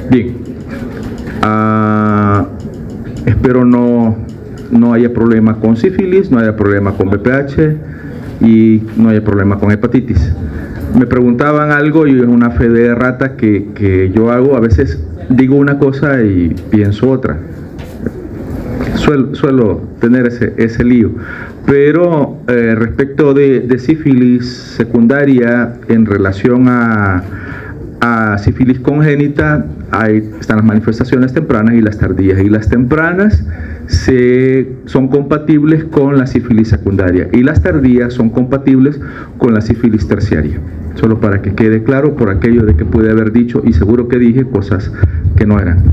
Bien, espero no haya problema con sífilis, no haya problema con VPH y no haya problema con hepatitis. Me preguntaban algo y es una fe de rata que yo hago. A veces digo una cosa y pienso otra. Suelo tener ese lío. Pero respecto de sífilis secundaria en relación a sífilis congénita, están las manifestaciones tempranas y las tardías. Y las tempranas son compatibles con la sífilis secundaria y las tardías son compatibles con la sífilis terciaria. Solo para que quede claro por aquello de que pude haber dicho, y seguro que dije cosas que no eran,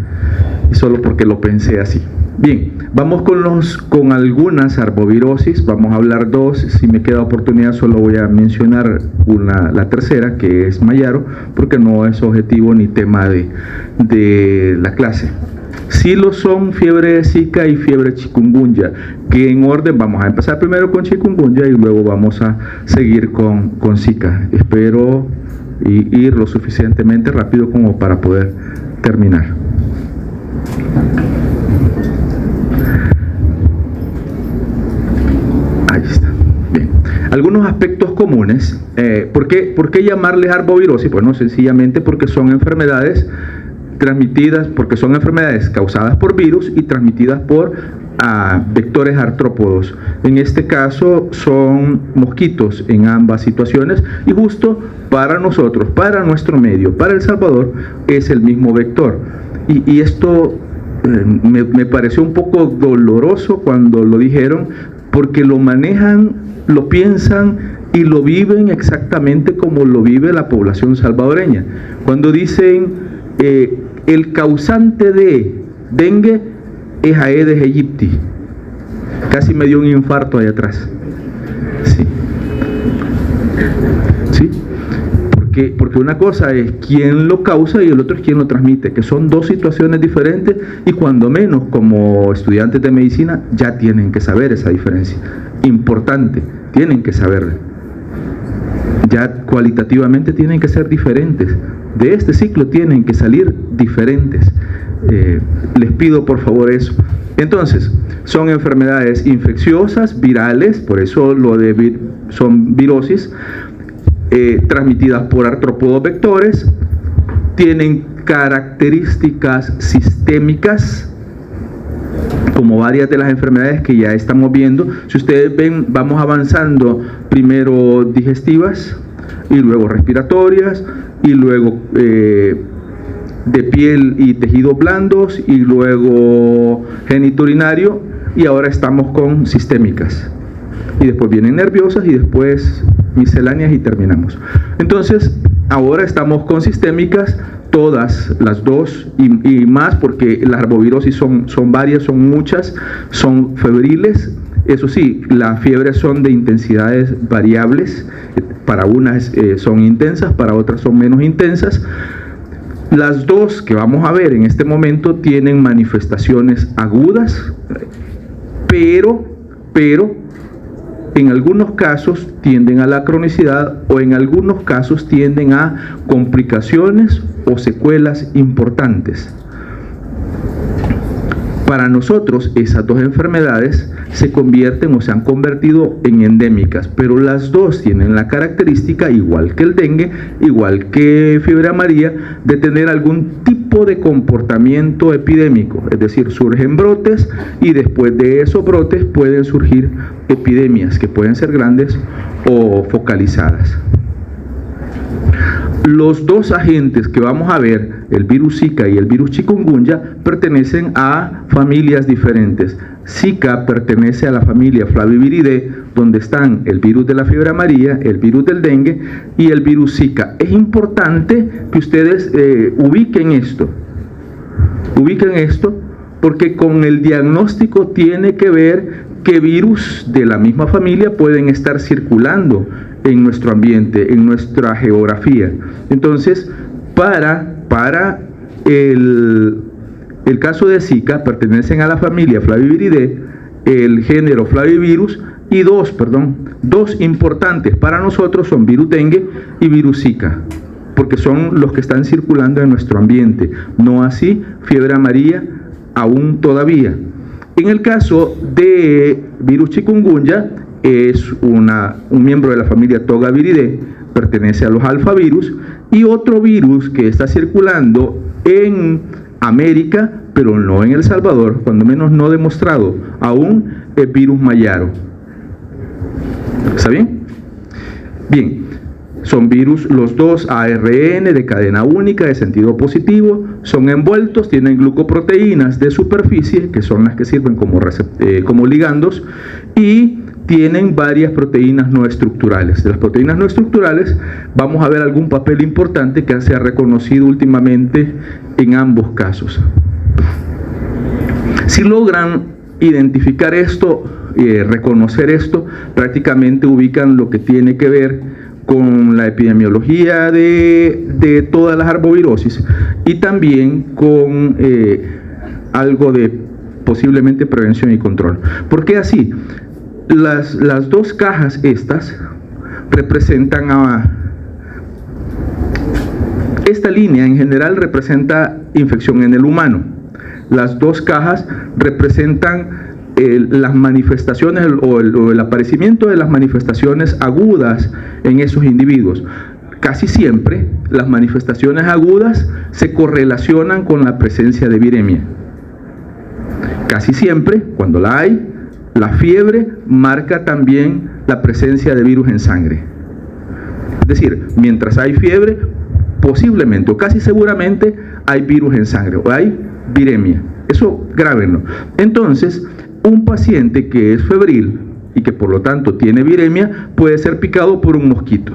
y solo porque lo pensé así. Bien, vamos con algunas arbovirosis. Vamos a hablar dos. Si me queda oportunidad solo voy a mencionar la tercera, que es Mayaro, porque no es objetivo ni tema de la clase. Sí lo son fiebre de Zika y fiebre chikungunya, que en orden vamos a empezar primero con chikungunya y luego vamos a seguir con Zika. Espero ir lo suficientemente rápido como para poder terminar. Ahí está. Bien. Algunos aspectos comunes. ¿Por qué llamarles arbovirosis? Bueno, sencillamente porque son enfermedades transmitidas, porque son enfermedades causadas por virus y transmitidas por vectores artrópodos. En este caso son mosquitos en ambas situaciones, y justo para nosotros, para nuestro medio, para El Salvador, es el mismo vector. Y esto me pareció un poco doloroso cuando lo dijeron, porque lo manejan, lo piensan y lo viven exactamente como lo vive la población salvadoreña. Cuando dicen el causante de dengue es Aedes aegypti, casi me dio un infarto allá atrás. Sí. Porque una cosa es quién lo causa y el otro es quién lo transmite, que son dos situaciones diferentes, y cuando menos como estudiantes de medicina ya tienen que saber esa diferencia. Importante, tienen que saberla. Ya cualitativamente tienen que ser diferentes. De este ciclo tienen que salir diferentes. Les pido por favor eso. Entonces, son enfermedades infecciosas, virales, por eso son virosis, transmitidas por artrópodos vectores, tienen características sistémicas, como varias de las enfermedades que ya estamos viendo. Si ustedes ven, vamos avanzando, primero digestivas, y luego respiratorias, y luego de piel y tejidos blandos, y luego genitourinario, y ahora estamos con sistémicas, y después vienen nerviosas, y después misceláneas, y terminamos. Entonces, ahora estamos con sistémicas, todas las dos y más, porque las arbovirosis son varias, son muchas, son febriles. Eso sí, las fiebres son de intensidades variables. Para unas son intensas, para otras son menos intensas. Las dos que vamos a ver en este momento tienen manifestaciones agudas, pero en algunos casos tienden a la cronicidad, o en algunos casos tienden a complicaciones o secuelas importantes. Para nosotros esas dos enfermedades se convierten o se han convertido en endémicas, pero las dos tienen la característica, igual que el dengue, igual que fiebre amarilla, de tener algún tipo de comportamiento epidémico, es decir, surgen brotes y después de esos brotes pueden surgir epidemias que pueden ser grandes o focalizadas. Los dos agentes que vamos a ver, el virus Zika y el virus chikungunya, pertenecen a familias diferentes. Zika pertenece a la familia Flaviviridae, donde están el virus de la fiebre amarilla, el virus del dengue y el virus Zika. Es importante que ustedes ubiquen esto, porque con el diagnóstico tiene que ver qué virus de la misma familia pueden estar circulando en nuestro ambiente, en nuestra geografía. Entonces, para el caso de Zika, pertenecen a la familia Flaviviridae, el género Flavivirus, y dos importantes para nosotros son virus dengue y virus Zika. porque son los que están circulando en nuestro ambiente. No así fiebre amarilla aún todavía. En el caso de virus chikungunya, es un miembro de la familia Togaviridae, pertenece a los alfavirus, y otro virus que está circulando en América, pero no en El Salvador, cuando menos no demostrado aún, el virus mayaro. ¿Está bien? Bien, son virus los dos ARN de cadena única de sentido positivo, son envueltos, tienen glucoproteínas de superficie, que son las que sirven como ligandos, y tienen varias proteínas no estructurales. De las proteínas no estructurales vamos a ver algún papel importante que se ha reconocido últimamente en ambos casos. Si logran identificar esto, reconocer esto, prácticamente ubican lo que tiene que ver con la epidemiología de todas las arbovirosis y también con algo de posiblemente prevención y control. ¿Por qué así? Las dos cajas estas representan esta línea en general representa infección en el humano. Las dos cajas representan las manifestaciones o el aparecimiento de las manifestaciones agudas en esos individuos. Casi siempre las manifestaciones agudas se correlacionan con la presencia de viremia. Casi siempre, cuando la hay, la fiebre marca también la presencia de virus en sangre. Es decir, mientras hay fiebre, posiblemente o casi seguramente hay virus en sangre o hay viremia. Eso grábenlo. Entonces, un paciente que es febril y que por lo tanto tiene viremia puede ser picado por un mosquito.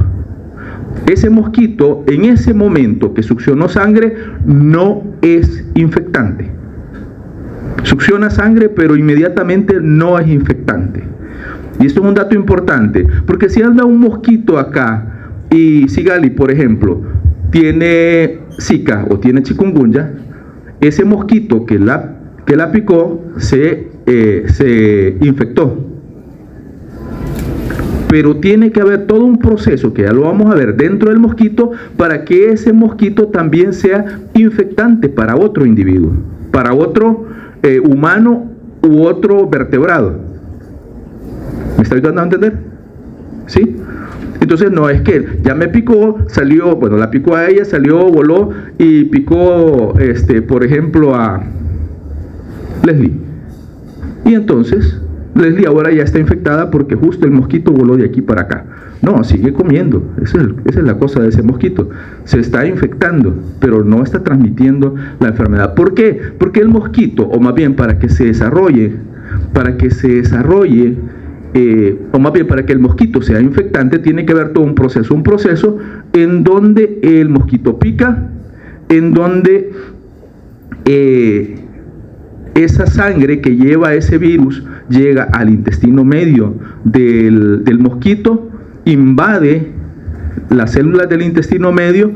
Ese mosquito, en ese momento que succionó sangre, no es infectante. Succiona sangre, pero inmediatamente no es infectante. Y esto es un dato importante, porque si anda un mosquito acá y Sigali, por ejemplo, tiene Zika o tiene chikungunya, ese mosquito que la picó se infectó. Pero tiene que haber todo un proceso, que ya lo vamos a ver, dentro del mosquito, para que ese mosquito también sea infectante para otro individuo, para otro humano u otro vertebrado. ¿Me está ayudando a entender? ¿Sí? Entonces no es que ya me picó, salió, bueno, la picó a ella, salió, voló y picó, por ejemplo, a Leslie. Y entonces Leslie ahora ya está infectada porque justo el mosquito voló de aquí para acá. No, sigue comiendo. Esa es la cosa de ese mosquito. Se está infectando, pero no está transmitiendo la enfermedad. ¿Por qué? Porque el mosquito, o más bien para que se desarrolle, o más bien para que el mosquito sea infectante, tiene que haber todo un proceso en donde el mosquito pica, en donde esa sangre que lleva ese virus llega al intestino medio del mosquito, invade las células del intestino medio,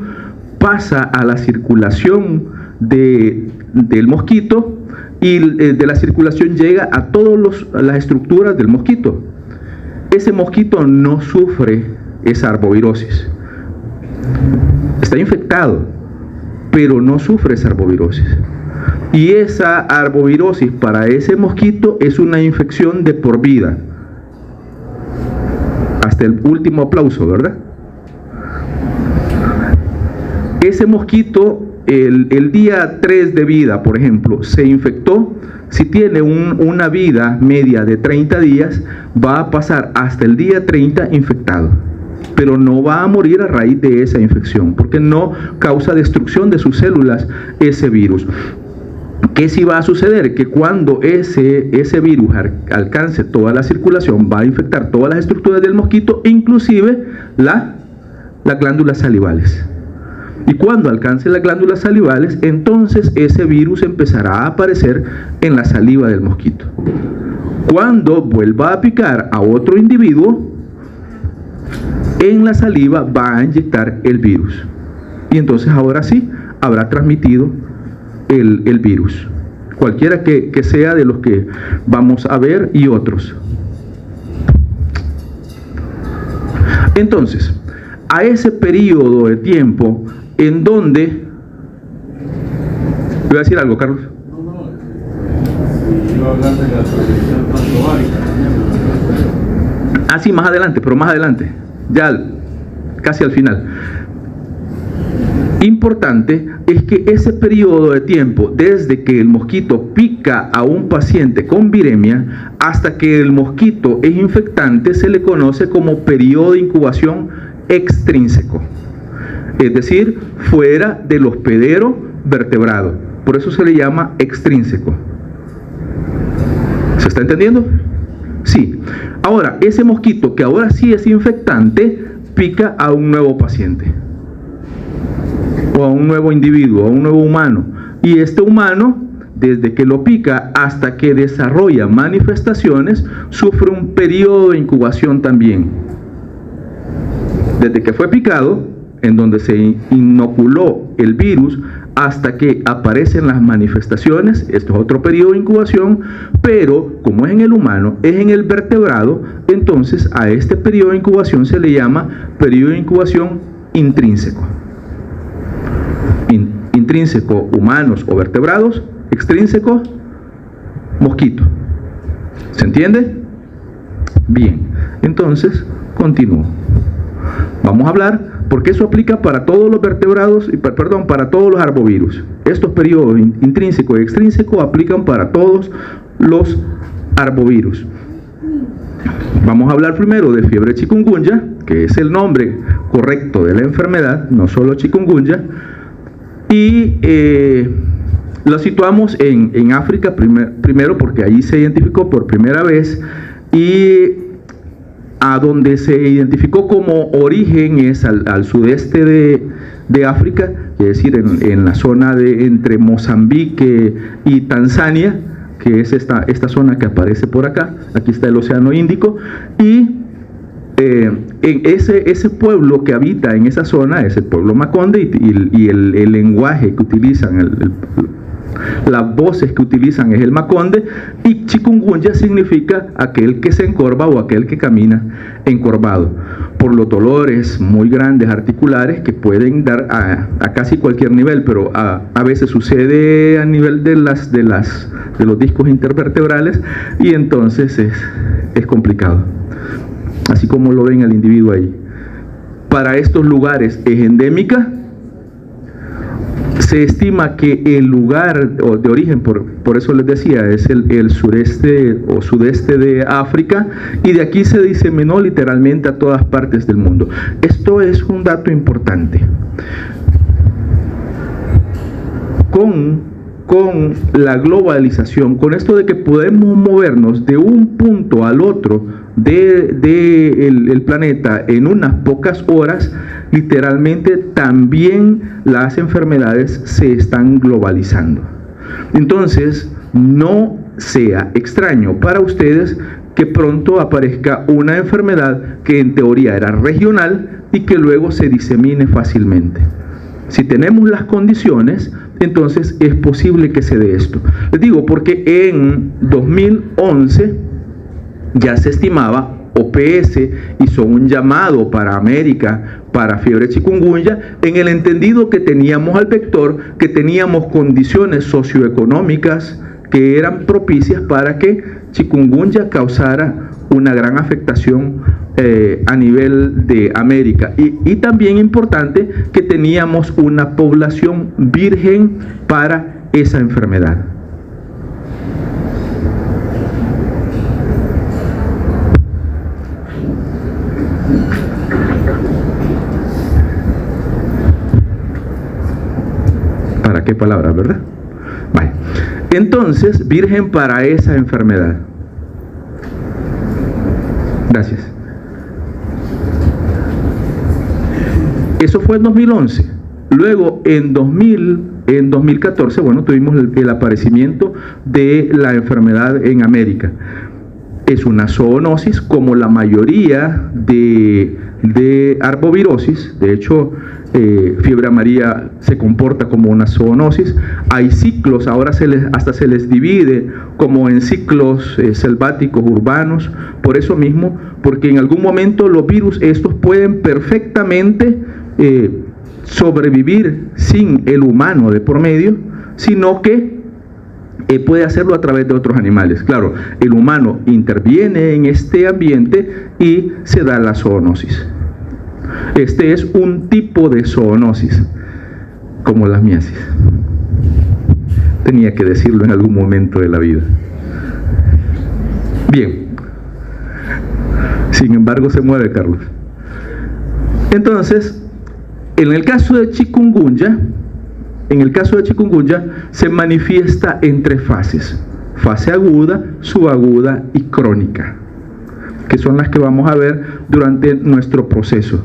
pasa a la circulación del mosquito y de la circulación llega a todas las estructuras del mosquito. Ese mosquito no sufre esa arbovirosis. Está infectado, pero no sufre esa arbovirosis. Y esa arbovirosis para ese mosquito es una infección de por vida. Hasta el último aplauso, ¿verdad? Ese mosquito, el día 3 de vida, por ejemplo, se infectó. Si tiene una vida media de 30 días, va a pasar hasta el día 30 infectado. Pero no va a morir a raíz de esa infección, porque no causa destrucción de sus células ese virus. ¿Qué sí va a suceder? Que cuando ese virus alcance toda la circulación, va a infectar todas las estructuras del mosquito, inclusive las glándulas salivales. Y cuando alcance las glándulas salivales, entonces ese virus empezará a aparecer en la saliva del mosquito. Cuando vuelva a picar a otro individuo, en la saliva va a inyectar el virus. Y entonces ahora sí, habrá transmitido el virus. Cualquiera que sea de los que vamos a ver y otros. Entonces, a ese periodo de tiempo en donde... ¿Voy a decir algo, Carlos? Iba a hablar de la protección transovárica. Ah, sí, más adelante, pero más adelante, ya casi al final. Importante es que ese periodo de tiempo, desde que el mosquito pica a un paciente con viremia hasta que el mosquito es infectante, se le conoce como periodo de incubación extrínseco, es decir, fuera del hospedero vertebrado. Por eso se le llama extrínseco. ¿Se está entendiendo? Sí. Ahora, ese mosquito que ahora sí es infectante, pica a un nuevo paciente, o a un nuevo individuo, a un nuevo humano. Y este humano, desde que lo pica hasta que desarrolla manifestaciones, sufre un periodo de incubación también. Desde que fue picado, en donde se inoculó el virus, hasta que aparecen las manifestaciones, esto es otro periodo de incubación, pero como es en el humano, es en el vertebrado, entonces a este periodo de incubación se le llama periodo de incubación intrínseco. Intrínseco, humanos o vertebrados; extrínseco, mosquito. ¿Se entiende? Bien, entonces continúo. Vamos a hablar, porque eso aplica para todos los vertebrados, perdón, para todos los arbovirus. Estos periodos intrínseco y extrínseco aplican para todos los arbovirus. Vamos a hablar primero de fiebre chikungunya, que es el nombre correcto de la enfermedad, no solo chikungunya, y lo situamos en África primero porque allí se identificó por primera vez, y a donde se identificó como origen es al sudeste de África, es decir, en la zona de entre Mozambique y Tanzania, que es esta zona que aparece por acá. Aquí está el Océano Índico, y en ese pueblo que habita en esa zona es el pueblo Makonde, y el lenguaje que utilizan, las voces que utilizan es el Makonde, y chikungunya significa aquel que se encorva o aquel que camina encorvado, por los dolores muy grandes articulares que pueden dar a casi cualquier nivel, pero a veces sucede a nivel de los discos intervertebrales, y entonces es complicado, así como lo ven al individuo ahí. Para estos lugares es endémica. Se estima que el lugar de origen, por eso les decía, es el sureste o sudeste de África, y de aquí se diseminó literalmente a todas partes del mundo. Esto es un dato importante. Con la globalización, con esto de que podemos movernos de un punto al otro del planeta en unas pocas horas, literalmente también las enfermedades se están globalizando. Entonces, no sea extraño para ustedes que pronto aparezca una enfermedad que en teoría era regional y que luego se disemine fácilmente. Si tenemos las condiciones, entonces es posible que se dé esto. Les digo porque en 2011 ya se estimaba, OPS hizo un llamado para América para fiebre chikungunya, en el entendido que teníamos al vector, que teníamos condiciones socioeconómicas que eran propicias para que chikungunya causara una gran afectación a nivel de América, y también importante que teníamos una población virgen para esa enfermedad. ¿Para qué palabras, verdad? Vale. Entonces, virgen para esa enfermedad. Gracias. Eso fue en 2011. Luego, en 2014, bueno, tuvimos el aparecimiento de la enfermedad en América. Es una zoonosis, como la mayoría de arbovirosis. De hecho, fiebre amarilla se comporta como una zoonosis. Hay ciclos, ahora hasta se les divide como en ciclos selváticos, urbanos, por eso mismo, porque en algún momento los virus estos pueden perfectamente sobrevivir sin el humano de por medio, sino que puede hacerlo a través de otros animales. Claro, el humano interviene en este ambiente y se da la zoonosis. Este es un tipo de zoonosis, como la miasis. Tenía que decirlo en algún momento de la vida. Bien. Sin embargo, se mueve, Carlos. Entonces, en el caso de chikungunya, se manifiesta en 3 fases: fase aguda, subaguda y crónica, que son las que vamos a ver durante nuestro proceso.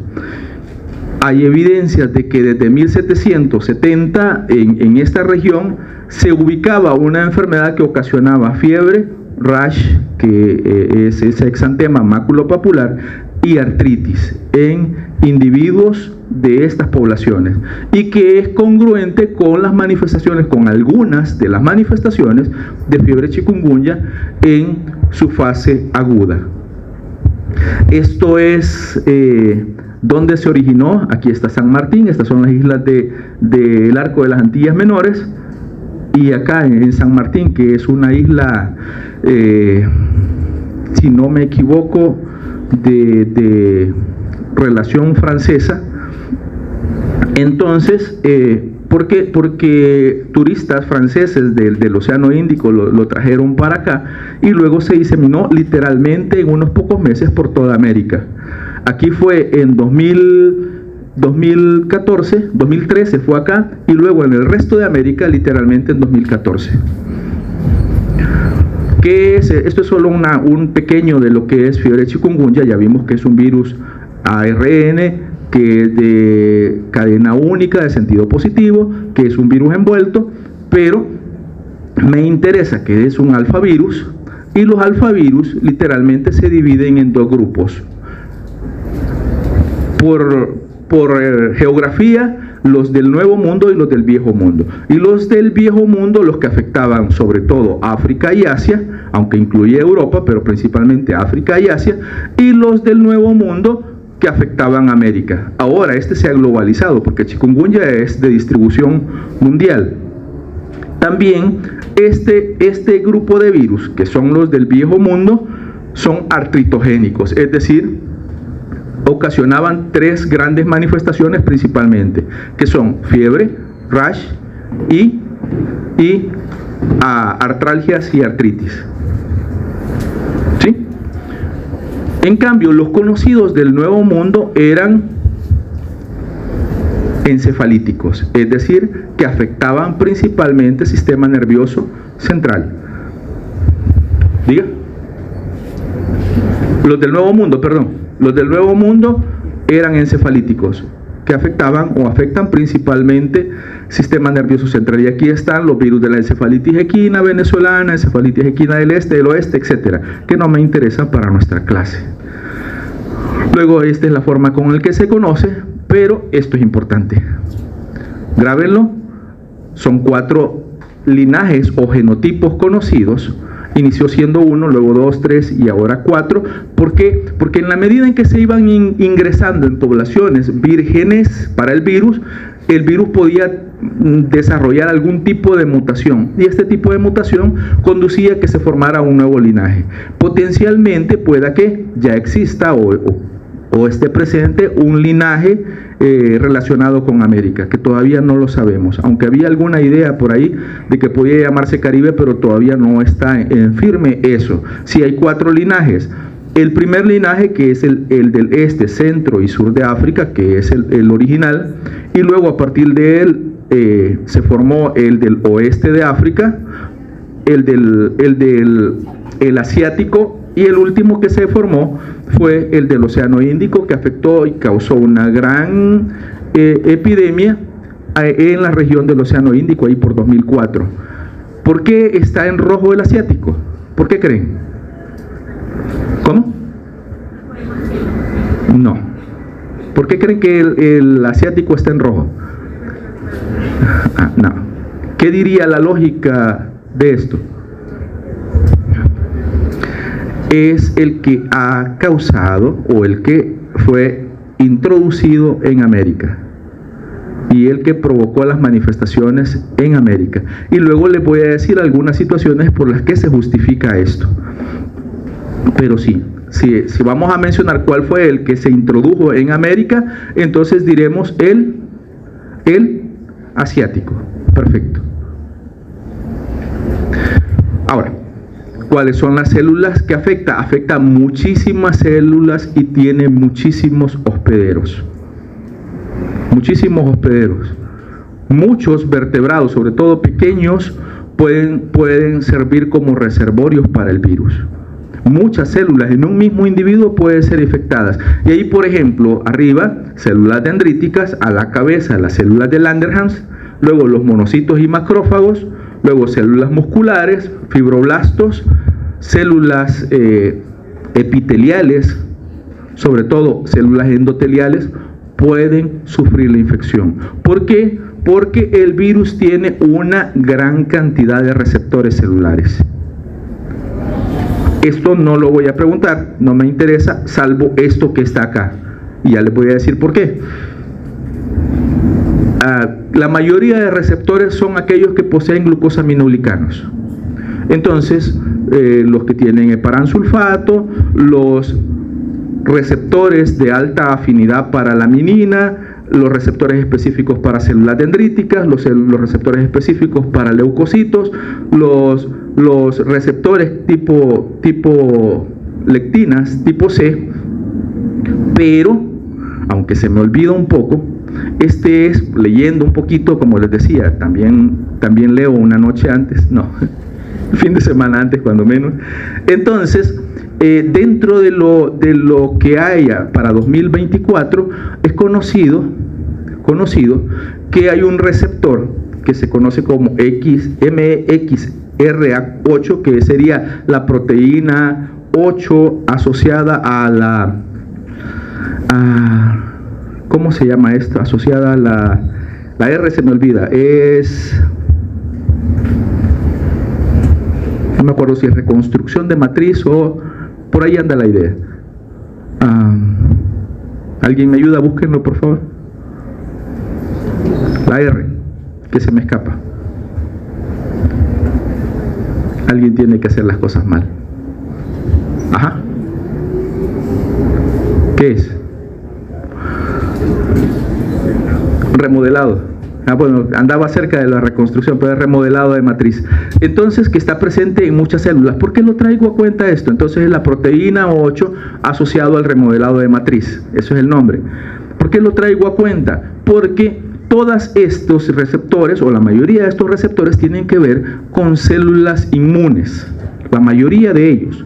Hay evidencias de que desde 1770 en esta región se ubicaba una enfermedad que ocasionaba fiebre, rash, que es ese exantema maculopapular, y artritis en individuos de estas poblaciones, y que es congruente con las manifestaciones, con algunas de las manifestaciones de fiebre chikungunya en su fase aguda. Esto es donde se originó. Aquí está San Martín, estas son las islas del Arco de las Antillas Menores, y acá en San Martín, que es una isla, si no me equivoco, de relación francesa. Entonces, porque turistas franceses del Océano Índico lo trajeron para acá, y luego se diseminó literalmente en unos pocos meses por toda América. Aquí fue en 2014, 2013 fue acá, y luego en el resto de América literalmente en 2014. ¿Qué es? Esto es solo un pequeño de lo que es fiebre chikungunya. Ya vimos que es un virus ARN, que es de cadena única de sentido positivo, que es un virus envuelto, pero me interesa que es un alfavirus, y los alfavirus literalmente se dividen en 2 grupos. Por geografía, los del Nuevo Mundo y los del Viejo Mundo. Y los del Viejo Mundo, los que afectaban sobre todo África y Asia, aunque incluía Europa, pero principalmente África y Asia, y los del Nuevo Mundo que afectaban América. Ahora este se ha globalizado porque chikungunya es de distribución mundial. También este grupo de virus, que son los del Viejo Mundo, son artritogénicos, es decir, ocasionaban 3 grandes manifestaciones principalmente, que son fiebre, rash y artralgias y artritis. ¿Sí? En cambio, los conocidos del Nuevo Mundo eran encefalíticos, es decir, que afectaban principalmente el sistema nervioso central. Diga. Los del Nuevo Mundo, los del Nuevo Mundo eran encefalíticos, que afectaban o afectan principalmente sistema nervioso central. Y aquí están los virus de la encefalitis equina venezolana, encefalitis equina del este, del oeste, etcétera, que no me interesan para nuestra clase. Luego, esta es la forma con la que se conoce, pero esto es importante. Grábenlo. Son 4 linajes o genotipos conocidos. Inició siendo 1, luego 2, 3 y ahora 4. ¿Por qué? Porque en la medida en que se iban ingresando en poblaciones vírgenes para el virus podía desarrollar algún tipo de mutación, y este tipo de mutación conducía a que se formara un nuevo linaje. Potencialmente pueda que ya exista o esté presente un linaje relacionado con América, que todavía no lo sabemos, aunque había alguna idea por ahí de que podía llamarse Caribe, pero todavía no está en firme eso. Sí hay 4 linajes. El primer linaje, que es el del este, centro y sur de África, que es el original, y luego a partir de él se formó el del oeste de África, el asiático, y el último que se formó fue el del Océano Índico, que afectó y causó una gran epidemia en la región del Océano Índico, ahí por 2004. ¿Por qué está en rojo el asiático? ¿Por qué creen? ¿Cómo? No. ¿Por qué creen que el asiático está en rojo? No. ¿Qué diría la lógica de esto? Es el que ha causado o el que fue introducido en América. y el que provocó las manifestaciones en América. Y luego les voy a decir algunas situaciones por las que se justifica esto. Pero sí, si vamos a mencionar cuál fue el que se introdujo en América, entonces diremos el asiático. Perfecto. Ahora, ¿cuáles son las células que afecta? Afecta muchísimas células y tiene muchísimos hospederos. Muchísimos hospederos. Muchos vertebrados, sobre todo pequeños, pueden servir como reservorios para el virus. Muchas células en un mismo individuo pueden ser infectadas. Y ahí, por ejemplo, arriba, células dendríticas, a la cabeza las células de Langerhans, luego los monocitos y macrófagos, luego células musculares, fibroblastos, células epiteliales, sobre todo células endoteliales, pueden sufrir la infección. ¿Por qué? Porque el virus tiene una gran cantidad de receptores celulares. Esto no lo voy a preguntar, no me interesa, salvo esto que está acá. Y ya les voy a decir por qué. La mayoría de receptores son aquellos que poseen glucosaminoglicanos. Entonces, los que tienen heparansulfato, los receptores de alta afinidad para la laminina, los receptores específicos para células dendríticas, los receptores específicos para leucocitos, los receptores tipo lectinas, tipo C, pero, aunque se me olvida un poco, leyendo un poquito, como les decía, también leo una noche antes, no, fin de semana antes cuando menos. Entonces, dentro de lo que haya para 2024, es conocido que hay un receptor que se conoce como MXRA8, que sería la proteína 8 asociada a ¿cómo se llama esto? Asociada a la R se me olvida, no me acuerdo si es reconstrucción de matriz o por ahí anda la idea. ¿Alguien me ayuda? Búsquenlo, por favor. La R, que se me escapa. Alguien tiene que hacer las cosas mal. Ajá. ¿Qué es? Remodelado. Bueno, andaba cerca de la reconstrucción, pero es remodelado de matriz. Entonces, que está presente en muchas células. ¿Por qué lo traigo a cuenta esto? Entonces, es la proteína 8 asociado al remodelado de matriz. Eso es el nombre. ¿Por qué lo traigo a cuenta? Porque todos estos receptores, o la mayoría de estos receptores, tienen que ver con células inmunes. La mayoría de ellos.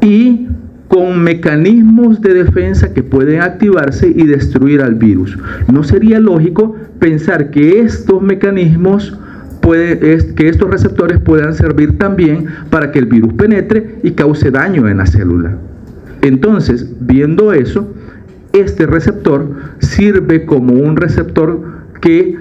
Y con mecanismos de defensa que pueden activarse y destruir al virus. ¿No sería lógico pensar que estos mecanismos, que estos receptores puedan servir también para que el virus penetre y cause daño en la célula? Entonces, viendo eso, este receptor sirve como un receptor que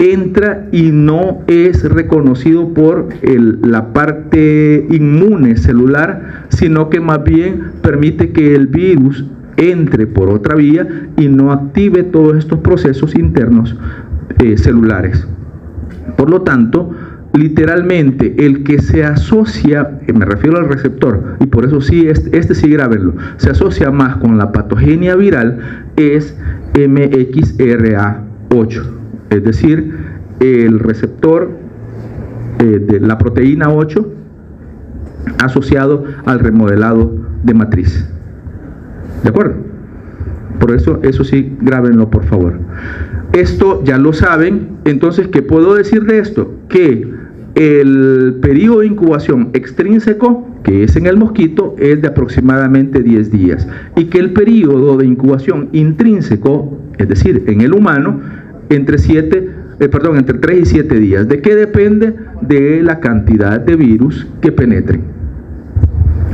entra y no es reconocido por la parte inmune celular, sino que más bien permite que el virus entre por otra vía y no active todos estos procesos internos celulares. Por lo tanto, literalmente el que se asocia, me refiero al receptor, y por eso sí, sí grábenlo, se asocia más con la patogenia viral, es MXRA8, es decir, el receptor de la proteína 8 asociado al remodelado de matriz. ¿De acuerdo? Por eso sí, grábenlo, por favor. Esto ya lo saben. Entonces, ¿qué puedo decir de esto? Que el periodo de incubación extrínseco, que es en el mosquito, es de aproximadamente 10 días. Y que el periodo de incubación intrínseco, es decir, en el humano, entre 3 y 7 días. ¿De qué depende? De la cantidad de virus que penetren.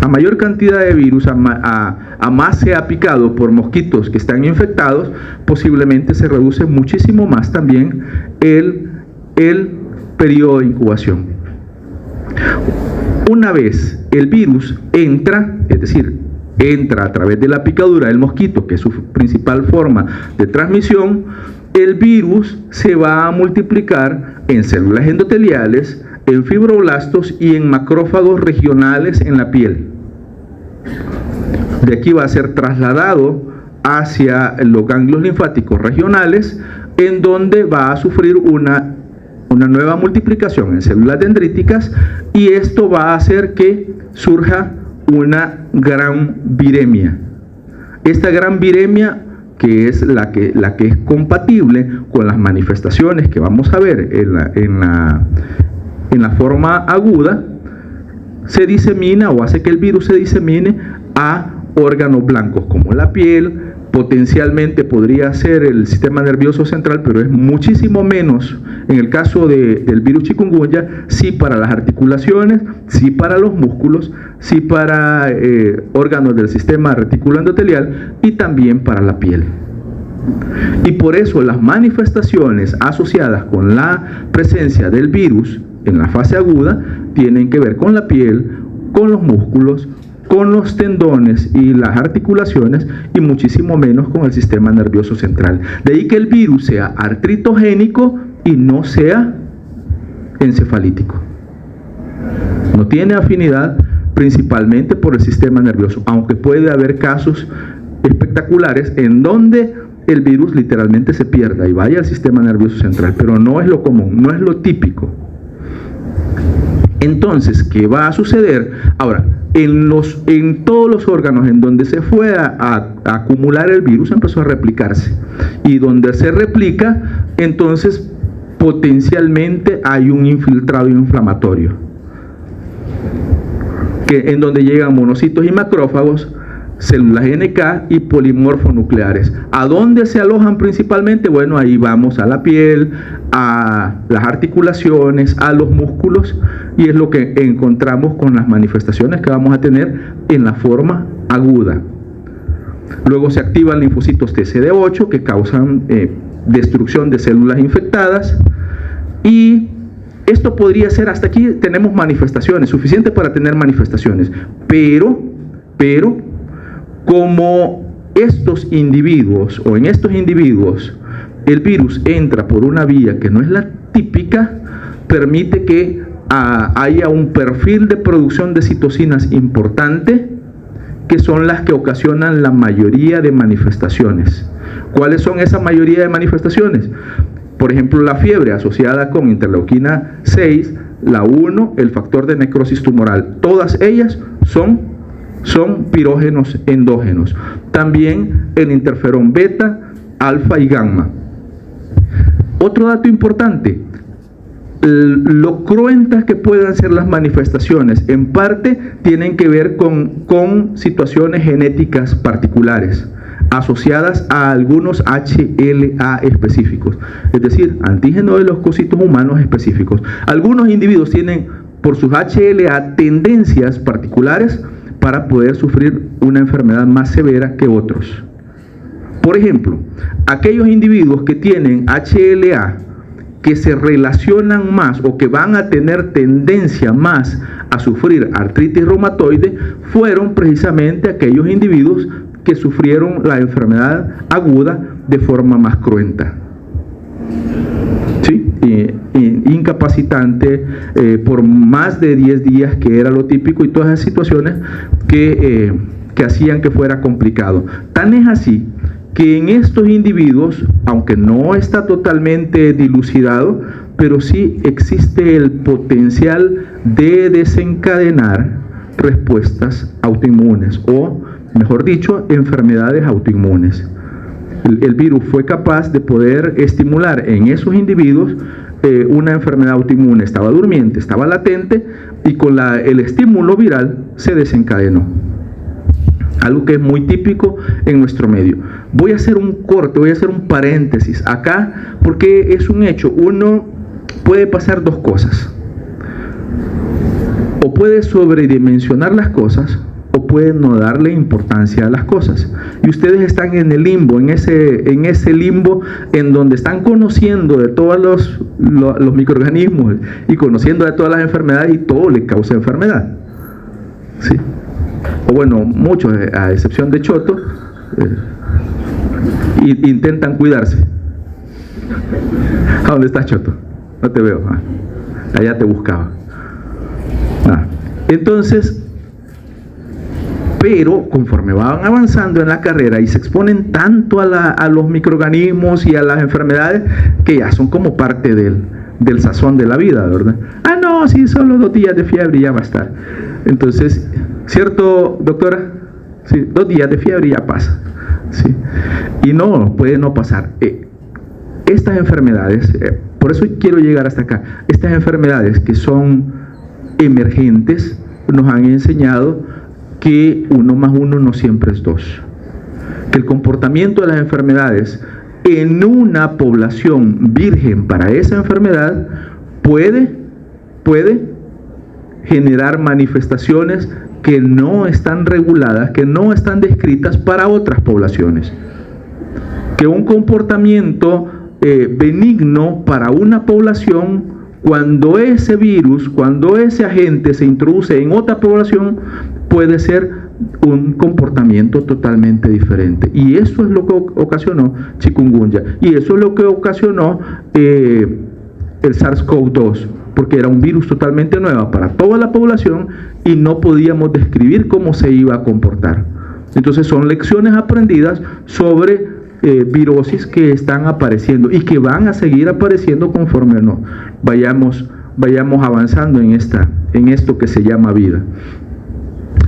A mayor cantidad de virus, a más sea picado por mosquitos que están infectados, posiblemente se reduce muchísimo más también el periodo de incubación. Una vez el virus entra, es decir, entra a través de la picadura del mosquito, que es su principal forma de transmisión, el virus se va a multiplicar en células endoteliales, en fibroblastos y en macrófagos regionales en la piel. De aquí va a ser trasladado hacia los ganglios linfáticos regionales, en donde va a sufrir una nueva multiplicación en células dendríticas, y esto va a hacer que surja una gran viremia. Esta gran viremia, que es la que es compatible con las manifestaciones que vamos a ver en la forma aguda, se disemina o hace que el virus se disemine a órganos blancos como la piel. Potencialmente podría ser el sistema nervioso central, pero es muchísimo menos en el caso del virus chikungunya, sí para las articulaciones, sí para los músculos, sí para órganos del sistema reticuloendotelial y también para la piel. Y por eso las manifestaciones asociadas con la presencia del virus en la fase aguda tienen que ver con la piel, con los músculos, con los tendones y las articulaciones, y muchísimo menos con el sistema nervioso central. De ahí que el virus sea artritogénico y no sea encefalítico. No tiene afinidad principalmente por el sistema nervioso, aunque puede haber casos espectaculares en donde el virus literalmente se pierda y vaya al sistema nervioso central, pero no es lo común, no es lo típico. Entonces, ¿qué va a suceder? Ahora, en todos los órganos en donde se fue a acumular el virus, empezó a replicarse. Y donde se replica, entonces potencialmente hay un infiltrado inflamatorio, en donde llegan monocitos y macrófagos, células NK y polimorfonucleares. ¿A dónde se alojan principalmente? Bueno, ahí vamos a la piel, a las articulaciones, a los músculos, y es lo que encontramos con las manifestaciones que vamos a tener en la forma aguda. Luego se activan linfocitos TCD8 que causan destrucción de células infectadas, y esto podría ser, hasta aquí tenemos manifestaciones, suficiente para tener manifestaciones, pero como estos individuos, o en estos individuos, el virus entra por una vía que no es la típica, permite que haya un perfil de producción de citocinas importante, que son las que ocasionan la mayoría de manifestaciones. ¿Cuáles son esa mayoría de manifestaciones? Por ejemplo, la fiebre asociada con interleuquina 6, la 1, el factor de necrosis tumoral. Todas ellas son pirógenos endógenos. También el interferón beta, alfa y gamma. Otro dato importante, lo cruentas que puedan ser las manifestaciones, en parte tienen que ver con situaciones genéticas particulares, asociadas a algunos HLA específicos, es decir, antígenos de leucocitos humanos específicos. Algunos individuos tienen, por sus HLA, tendencias particulares para poder sufrir una enfermedad más severa que otros. Por ejemplo, aquellos individuos que tienen HLA que se relacionan más o que van a tener tendencia más a sufrir artritis reumatoide fueron precisamente aquellos individuos que sufrieron la enfermedad aguda de forma más cruenta. ¿Sí? Incapacitante por más de 10 días, que era lo típico, y todas esas situaciones que hacían que fuera complicado. Tan es así que en estos individuos, aunque no está totalmente dilucidado, pero sí existe el potencial de desencadenar respuestas autoinmunes, o mejor dicho, enfermedades autoinmunes. El virus fue capaz de poder estimular en esos individuos una enfermedad autoinmune. Estaba durmiente, estaba latente, y con el estímulo viral se desencadenó. Algo que es muy típico en nuestro medio. Voy a hacer un corte, voy a hacer un paréntesis acá, porque es un hecho. Uno puede pasar dos cosas: o puede sobredimensionar las cosas, o puede no darle importancia a las cosas. Y ustedes están en el limbo, en ese limbo en donde están conociendo de todos los microorganismos y conociendo de todas las enfermedades, y todo le causa enfermedad. ¿Sí? O bueno, muchos, a excepción de Choto, intentan cuidarse. ¿A dónde estás, Choto? No te veo. Allá te buscaba. Entonces, pero conforme van avanzando en la carrera y se exponen tanto a los microorganismos y a las enfermedades que ya son como parte del sazón de la vida, ¿verdad? No, sí, solo 2 días de fiebre y ya va a estar. Entonces, ¿cierto, doctora? Sí, 2 días de fiebre y ya pasa. Sí. Y no, puede no pasar. Estas enfermedades, por eso quiero llegar hasta acá, estas enfermedades que son emergentes nos han enseñado que 1 más 1 no siempre es 2, que el comportamiento de las enfermedades en una población virgen para esa enfermedad puede generar manifestaciones que no están reguladas, que no están descritas para otras poblaciones, que un comportamiento benigno para una población, cuando ese virus, cuando ese agente se introduce en otra población, puede ser un comportamiento totalmente diferente. Y eso es lo que ocasionó chikungunya. Y eso es lo que ocasionó el SARS-CoV-2, porque era un virus totalmente nuevo para toda la población y no podíamos describir cómo se iba a comportar. Entonces son lecciones aprendidas sobre virosis que están apareciendo y que van a seguir apareciendo conforme vayamos avanzando en esto que se llama vida.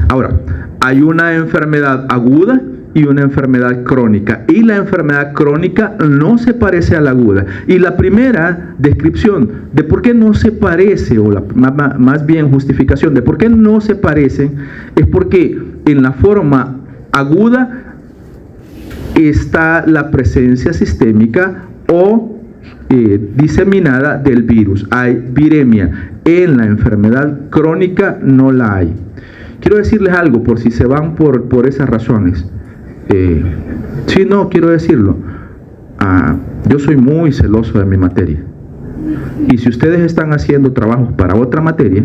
Ahora, hay una enfermedad aguda y una enfermedad crónica, y la enfermedad crónica no se parece a la aguda. Y la primera descripción de por qué no se parece, o más bien justificación de por qué no se parecen, es porque en la forma aguda está la presencia sistémica o diseminada del virus. Hay viremia. En la enfermedad crónica no la hay. Quiero decirles algo por si se van por esas razones. Sí, no, quiero decirlo. Yo soy muy celoso de mi materia. Y si ustedes están haciendo trabajos para otra materia,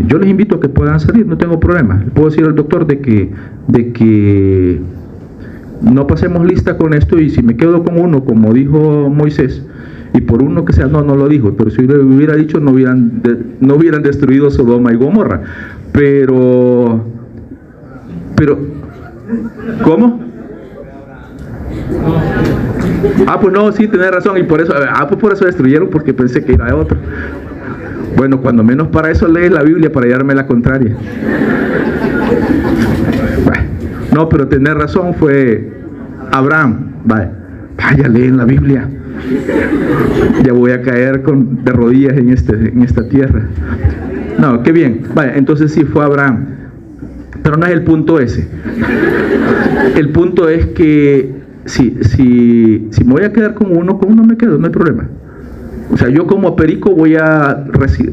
yo les invito a que puedan salir, no tengo problema. Le puedo decir al doctor de que no pasemos lista con esto, y si me quedo con uno, como dijo Moisés, y por uno que sea, no lo dijo, pero si le hubiera dicho, no hubieran destruido Sodoma y Gomorra. Pero, ¿cómo? Pues no, sí, tenés razón, y por eso, pues por eso destruyeron, porque pensé que era otro. Bueno, cuando menos para eso lees la Biblia, para llevarme la contraria. No, pero tenés razón, fue Abraham. Vaya, leen la Biblia. Ya voy a caer de rodillas en esta tierra. No, qué bien. Entonces sí, fue Abraham. Pero no es el punto ese. El punto es que si me voy a quedar con uno me quedo, no hay problema. O sea, yo como perico voy a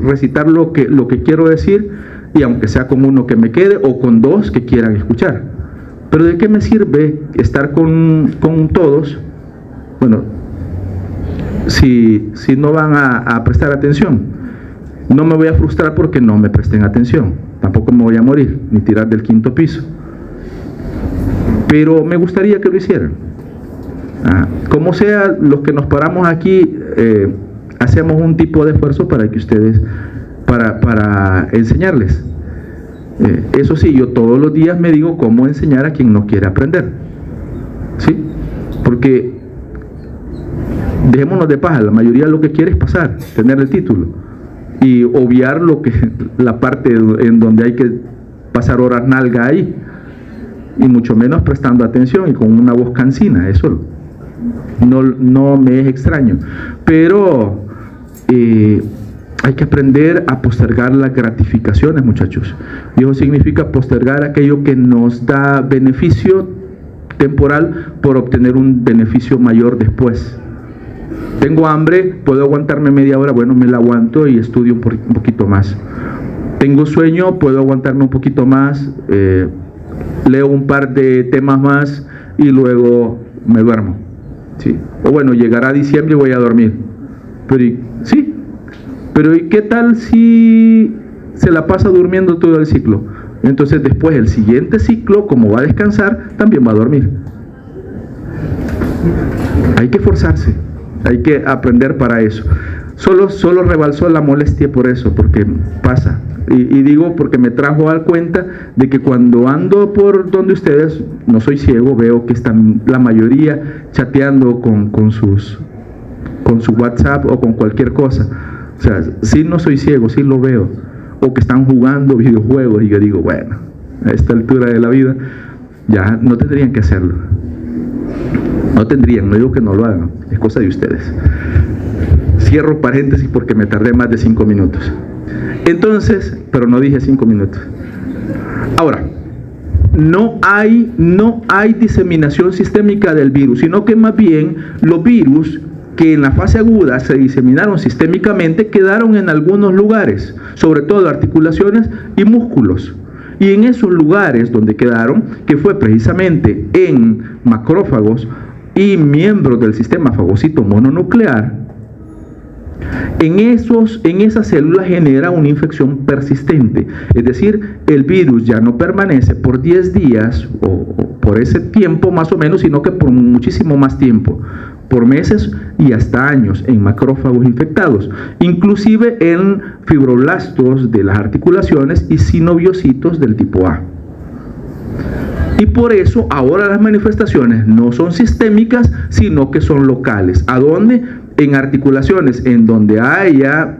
recitar lo que quiero decir, y aunque sea con uno que me quede o con 2 que quieran escuchar. Pero ¿de qué me sirve estar con todos? Bueno, si no van a prestar atención. No me voy a frustrar porque no me presten atención. Tampoco me voy a morir, ni tirar del 5º piso. Pero me gustaría que lo hicieran. Como sea, los que nos paramos aquí, hacemos un tipo de esfuerzo para que ustedes, para enseñarles. Eso sí, yo todos los días me digo cómo enseñar a quien no quiere aprender. ¿Sí? Porque dejémonos de paja, la mayoría lo que quiere es pasar, tener el título, y obviar la parte en donde hay que pasar horas nalga ahí, y mucho menos prestando atención y con una voz cansina. Eso no me es extraño, pero hay que aprender a postergar las gratificaciones, muchachos. Y eso significa postergar aquello que nos da beneficio temporal por obtener un beneficio mayor después. Tengo hambre, puedo aguantarme media hora, bueno, me la aguanto y estudio un poquito más. Tengo sueño, puedo aguantarme un poquito más, leo un par de temas más y luego me duermo. ¿Sí? O bueno, llegará diciembre y voy a dormir. Pero ¿y qué tal si se la pasa durmiendo todo el ciclo? Entonces después el siguiente ciclo, como va a descansar, también va a dormir. Hay que forzarse. Hay que aprender para eso. Solo rebalsó la molestia por eso, porque pasa. Y digo porque me trajo a cuenta de que cuando ando por donde ustedes, no soy ciego, veo que están la mayoría chateando con su WhatsApp o con cualquier cosa. O sea, sí, no soy ciego, sí lo veo. O que están jugando videojuegos y yo digo, bueno, a esta altura de la vida ya no tendrían que hacerlo. No tendrían, no digo que no lo hagan, es cosa de ustedes. Cierro paréntesis porque me tardé más de 5 minutos. Entonces, pero no dije 5 minutos. Ahora, no hay diseminación sistémica del virus, sino que más bien los virus que en la fase aguda se diseminaron sistémicamente quedaron en algunos lugares, sobre todo articulaciones y músculos. Y en esos lugares donde quedaron, que fue precisamente en macrófagos y miembros del sistema fagocito mononuclear, en esas células genera una infección persistente, es decir, el virus ya no permanece por 10 días o por ese tiempo más o menos, sino que por muchísimo más tiempo, por meses y hasta años en macrófagos infectados, inclusive en fibroblastos de las articulaciones y sinoviocitos del tipo A. Y por eso ahora las manifestaciones no son sistémicas, sino que son locales. ¿A dónde? En articulaciones en donde haya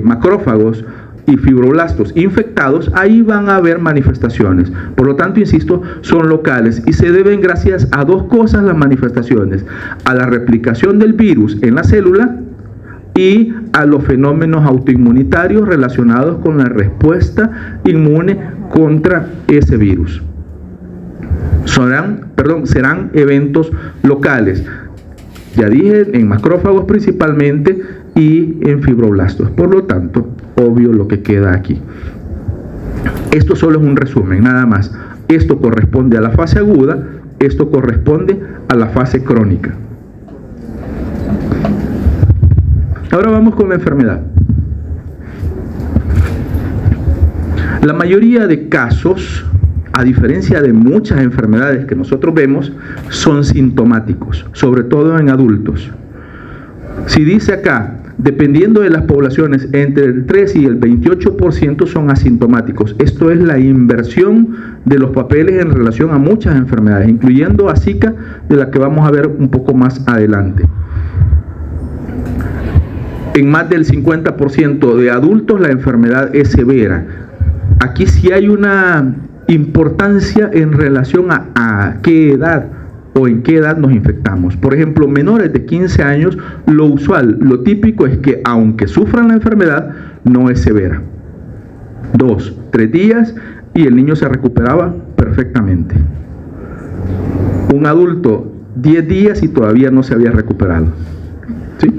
macrófagos y fibroblastos infectados, ahí van a haber manifestaciones. Por lo tanto, insisto, son locales y se deben gracias a dos cosas las manifestaciones: a la replicación del virus en la célula y a los fenómenos autoinmunitarios relacionados con la respuesta inmune contra ese virus. Serán eventos locales. Ya dije, en macrófagos principalmente y en fibroblastos. Por lo tanto, obvio lo que queda aquí. Esto solo es un resumen, nada más. Esto corresponde a la fase aguda, esto corresponde a la fase crónica. Ahora vamos con la enfermedad. La mayoría de casos, a diferencia de muchas enfermedades que nosotros vemos, son sintomáticos, sobre todo en adultos. Si dice acá, dependiendo de las poblaciones, entre el 3 y el 28% son asintomáticos. Esto es la inversión de los papeles en relación a muchas enfermedades, incluyendo a Zika, de la que vamos a ver un poco más adelante. En más del 50% de adultos la enfermedad es severa. Aquí sí hay una importancia en relación a qué edad o en qué edad nos infectamos. Por ejemplo, menores de 15 años, lo usual, lo típico es que aunque sufran la enfermedad, no es severa. 2, 3 días y el niño se recuperaba perfectamente. Un adulto, 10 días y todavía no se había recuperado. ¿Sí?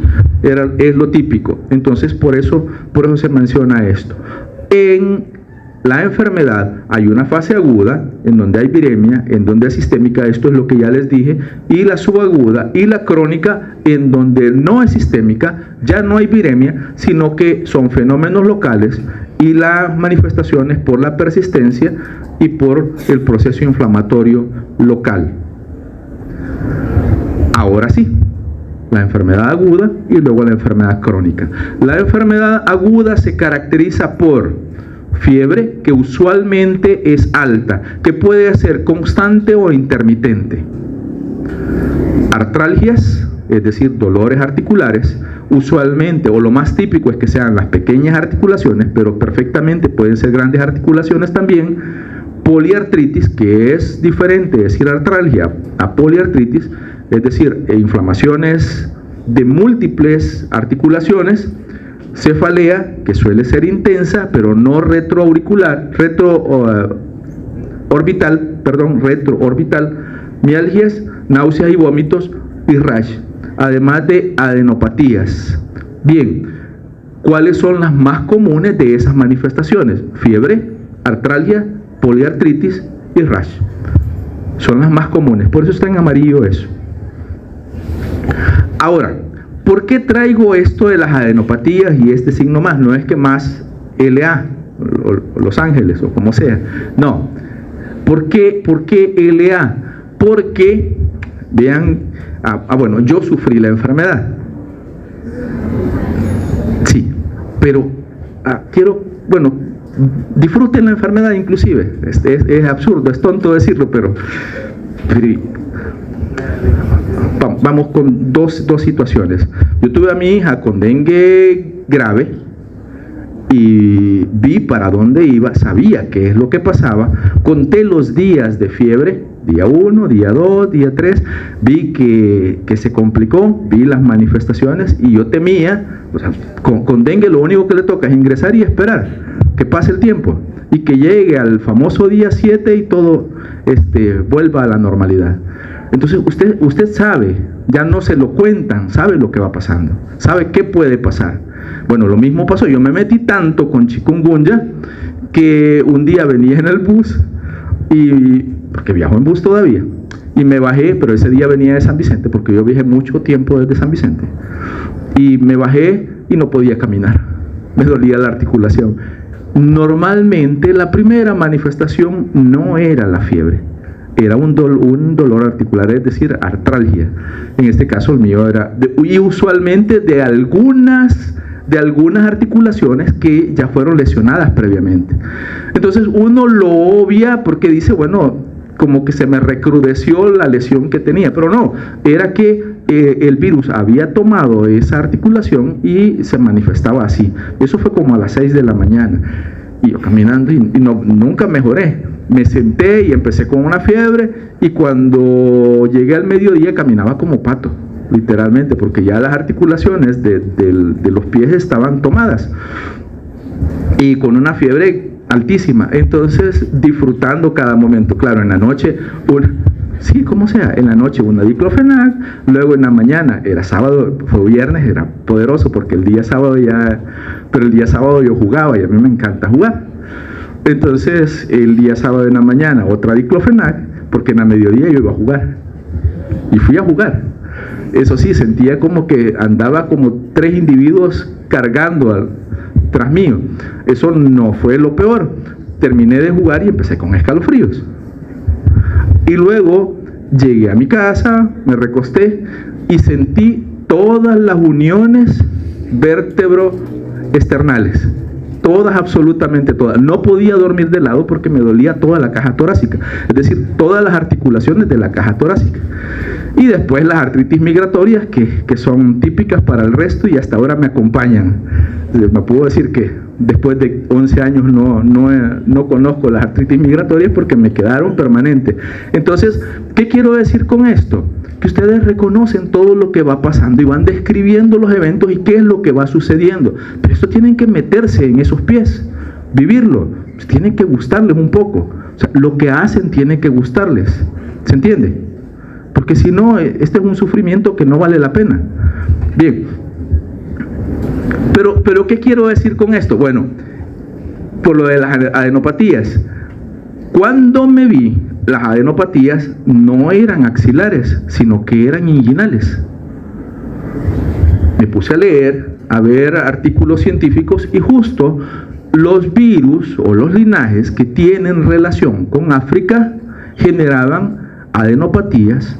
Es lo típico. Entonces, por eso se menciona esto. En la enfermedad hay una fase aguda en donde hay viremia, en donde es sistémica, esto es lo que ya les dije, y la subaguda y la crónica en donde no es sistémica, ya no hay viremia, sino que son fenómenos locales y las manifestaciones por la persistencia y por el proceso inflamatorio local. Ahora sí, la enfermedad aguda y luego la enfermedad crónica. La enfermedad aguda se caracteriza por fiebre, que usualmente es alta, que puede ser constante o intermitente. Artralgias, es decir, dolores articulares, usualmente, o lo más típico es que sean las pequeñas articulaciones, pero perfectamente pueden ser grandes articulaciones también. Poliartritis, que es diferente de decir artralgia a poliartritis, es decir, inflamaciones de múltiples articulaciones. Cefalea, que suele ser intensa, pero no retroorbital, mialgias, náuseas y vómitos y rash, además de adenopatías. Bien, ¿cuáles son las más comunes de esas manifestaciones? Fiebre, artralgia, poliartritis y rash. Son las más comunes, por eso está en amarillo eso. Ahora, ¿por qué traigo esto de las adenopatías y este signo más? No es que más LA, o Los Ángeles, o como sea. No. ¿Por qué LA? Porque Vean, bueno, yo sufrí la enfermedad. Sí, pero disfruten la enfermedad inclusive. Es absurdo, es tonto decirlo, pero vamos con dos situaciones. Yo tuve a mi hija con dengue grave y vi para dónde iba, sabía qué es lo que pasaba, conté los días de fiebre, día 1, día 2, día 3, vi que se complicó, vi las manifestaciones y yo temía, o sea, con dengue lo único que le toca es ingresar y esperar que pase el tiempo y que llegue al famoso día 7 y todo vuelva a la normalidad. Entonces usted sabe, ya no se lo cuentan, sabe lo que va pasando, sabe qué puede pasar. Bueno, lo mismo pasó, yo me metí tanto con chikungunya que un día venía en el bus, porque viajo en bus todavía, y me bajé, pero ese día venía de San Vicente, porque yo viajé mucho tiempo desde San Vicente, y me bajé y no podía caminar, me dolía la articulación. Normalmente la primera manifestación no era la fiebre, era un dolor articular, es decir, artralgia. En este caso el mío era, y usualmente de algunas articulaciones que ya fueron lesionadas previamente. Entonces uno lo obvia porque dice, bueno, como que se me recrudeció la lesión que tenía, pero no, era que el virus había tomado esa articulación y se manifestaba así. Eso fue como a las 6 de la mañana, y yo caminando y nunca mejoré. Me senté y empecé con una fiebre, y cuando llegué al mediodía caminaba como pato, literalmente, porque ya las articulaciones de los pies estaban tomadas y con una fiebre altísima. Entonces disfrutando cada momento, claro, en la noche en la noche una diclofenac, luego en la mañana, era sábado, fue viernes, era poderoso porque el día sábado yo jugaba y a mí me encanta jugar. Entonces el día sábado en la mañana otra diclofenac, porque en la mediodía yo iba a jugar y fui a jugar. Eso sí, sentía como que andaba como 3 individuos cargando tras mío. Eso no fue lo peor. Terminé de jugar y empecé con escalofríos. Y luego llegué a mi casa, me recosté y sentí todas las uniones vértebro-esternales. Todas, absolutamente todas. No podía dormir de lado porque me dolía toda la caja torácica. Es decir, todas las articulaciones de la caja torácica. Y después las artritis migratorias que son típicas para el resto y hasta ahora me acompañan. Me puedo decir que después de 11 años no conozco las artritis migratorias porque me quedaron permanentes. Entonces, ¿qué quiero decir con esto? Que ustedes reconocen todo lo que va pasando y van describiendo los eventos y qué es lo que va sucediendo. Pero esto tienen que meterse en esos pies, vivirlo, tienen que gustarles un poco. O sea, lo que hacen tiene que gustarles. ¿Se entiende? Porque si no, este es un sufrimiento que no vale la pena. Bien. Pero ¿qué quiero decir con esto? Bueno, por lo de las adenopatías. Cuando me vi, las adenopatías no eran axilares, sino que eran inguinales. Me puse a leer, a ver artículos científicos, y justo los virus o los linajes que tienen relación con África generaban adenopatías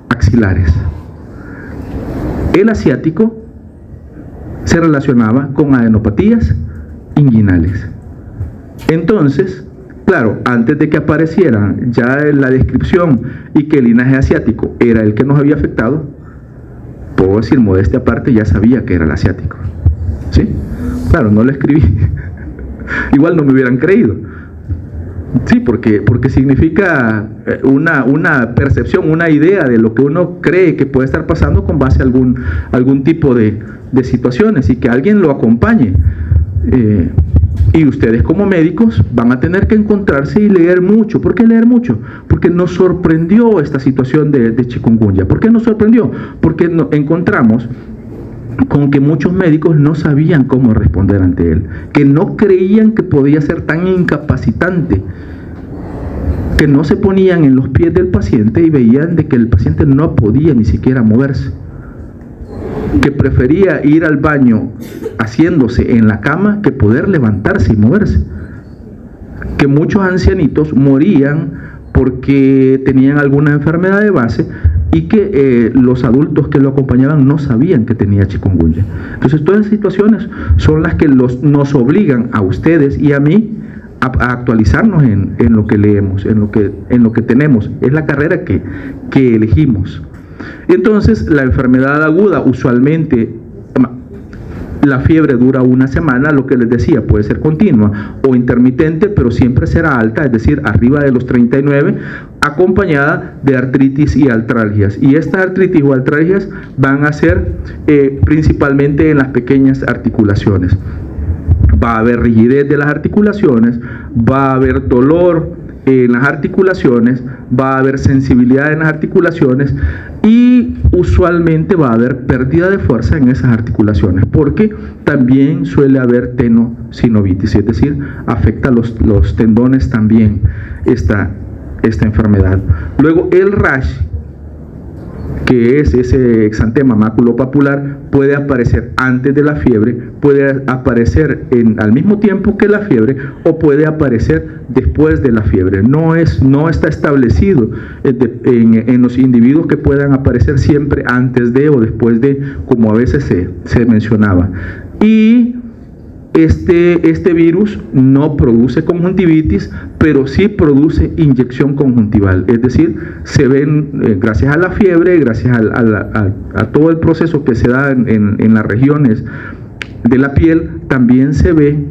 axilares. El asiático se relacionaba con adenopatías inguinales. Entonces, claro, antes de que apareciera ya la descripción y que el linaje asiático era el que nos había afectado, puedo decir, modestia aparte, ya sabía que era el asiático. ¿Sí? Claro, no lo escribí. Igual no me hubieran creído. Sí, porque significa una percepción, una idea de lo que uno cree que puede estar pasando con base a algún tipo de situaciones, y que alguien lo acompañe. Y ustedes como médicos van a tener que encontrarse y leer mucho. ¿Por qué leer mucho? Porque nos sorprendió esta situación de chikungunya. ¿Por qué nos sorprendió? Porque encontramos con que muchos médicos no sabían cómo responder ante él, que no creían que podía ser tan incapacitante, que no se ponían en los pies del paciente y veían de que el paciente no podía ni siquiera moverse, que prefería ir al baño haciéndose en la cama que poder levantarse y moverse, que muchos ancianitos morían porque tenían alguna enfermedad de base y que los adultos que lo acompañaban no sabían que tenía chikungunya. Entonces todas esas situaciones son las que nos obligan a ustedes y a mí a actualizarnos en lo que leemos, en lo que tenemos. Es la carrera que elegimos. Entonces la enfermedad aguda usualmente, la fiebre dura una semana, lo que les decía, puede ser continua o intermitente, pero siempre será alta, es decir, arriba de los 39, acompañada de artritis y artralgias. Y estas artritis o artralgias van a ser principalmente en las pequeñas articulaciones. Va a haber rigidez de las articulaciones, va a haber dolor en las articulaciones, va a haber sensibilidad en las articulaciones y usualmente va a haber pérdida de fuerza en esas articulaciones, porque también suele haber tenosinovitis, es decir, afecta los tendones también esta enfermedad. Luego el rash, que es ese exantema maculopapular, puede aparecer antes de la fiebre, puede aparecer al mismo tiempo que la fiebre o puede aparecer después de la fiebre. No está establecido en los individuos que puedan aparecer siempre antes de o después de, como a veces se mencionaba. Y este virus no produce conjuntivitis, pero sí produce inyección conjuntival, es decir, se ven, gracias a la fiebre, gracias a todo el proceso que se da en las regiones de la piel, también se ve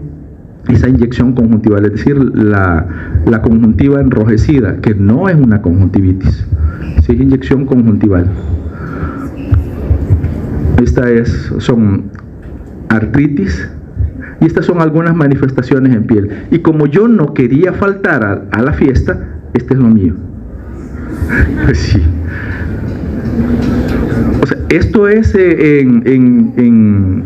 esa inyección conjuntival, es decir, la conjuntiva enrojecida, que no es una conjuntivitis, sí es inyección conjuntival. Son artritis. Y estas son algunas manifestaciones en piel. Y como yo no quería faltar a la fiesta, este es lo mío. Pues sí. O sea, esto es en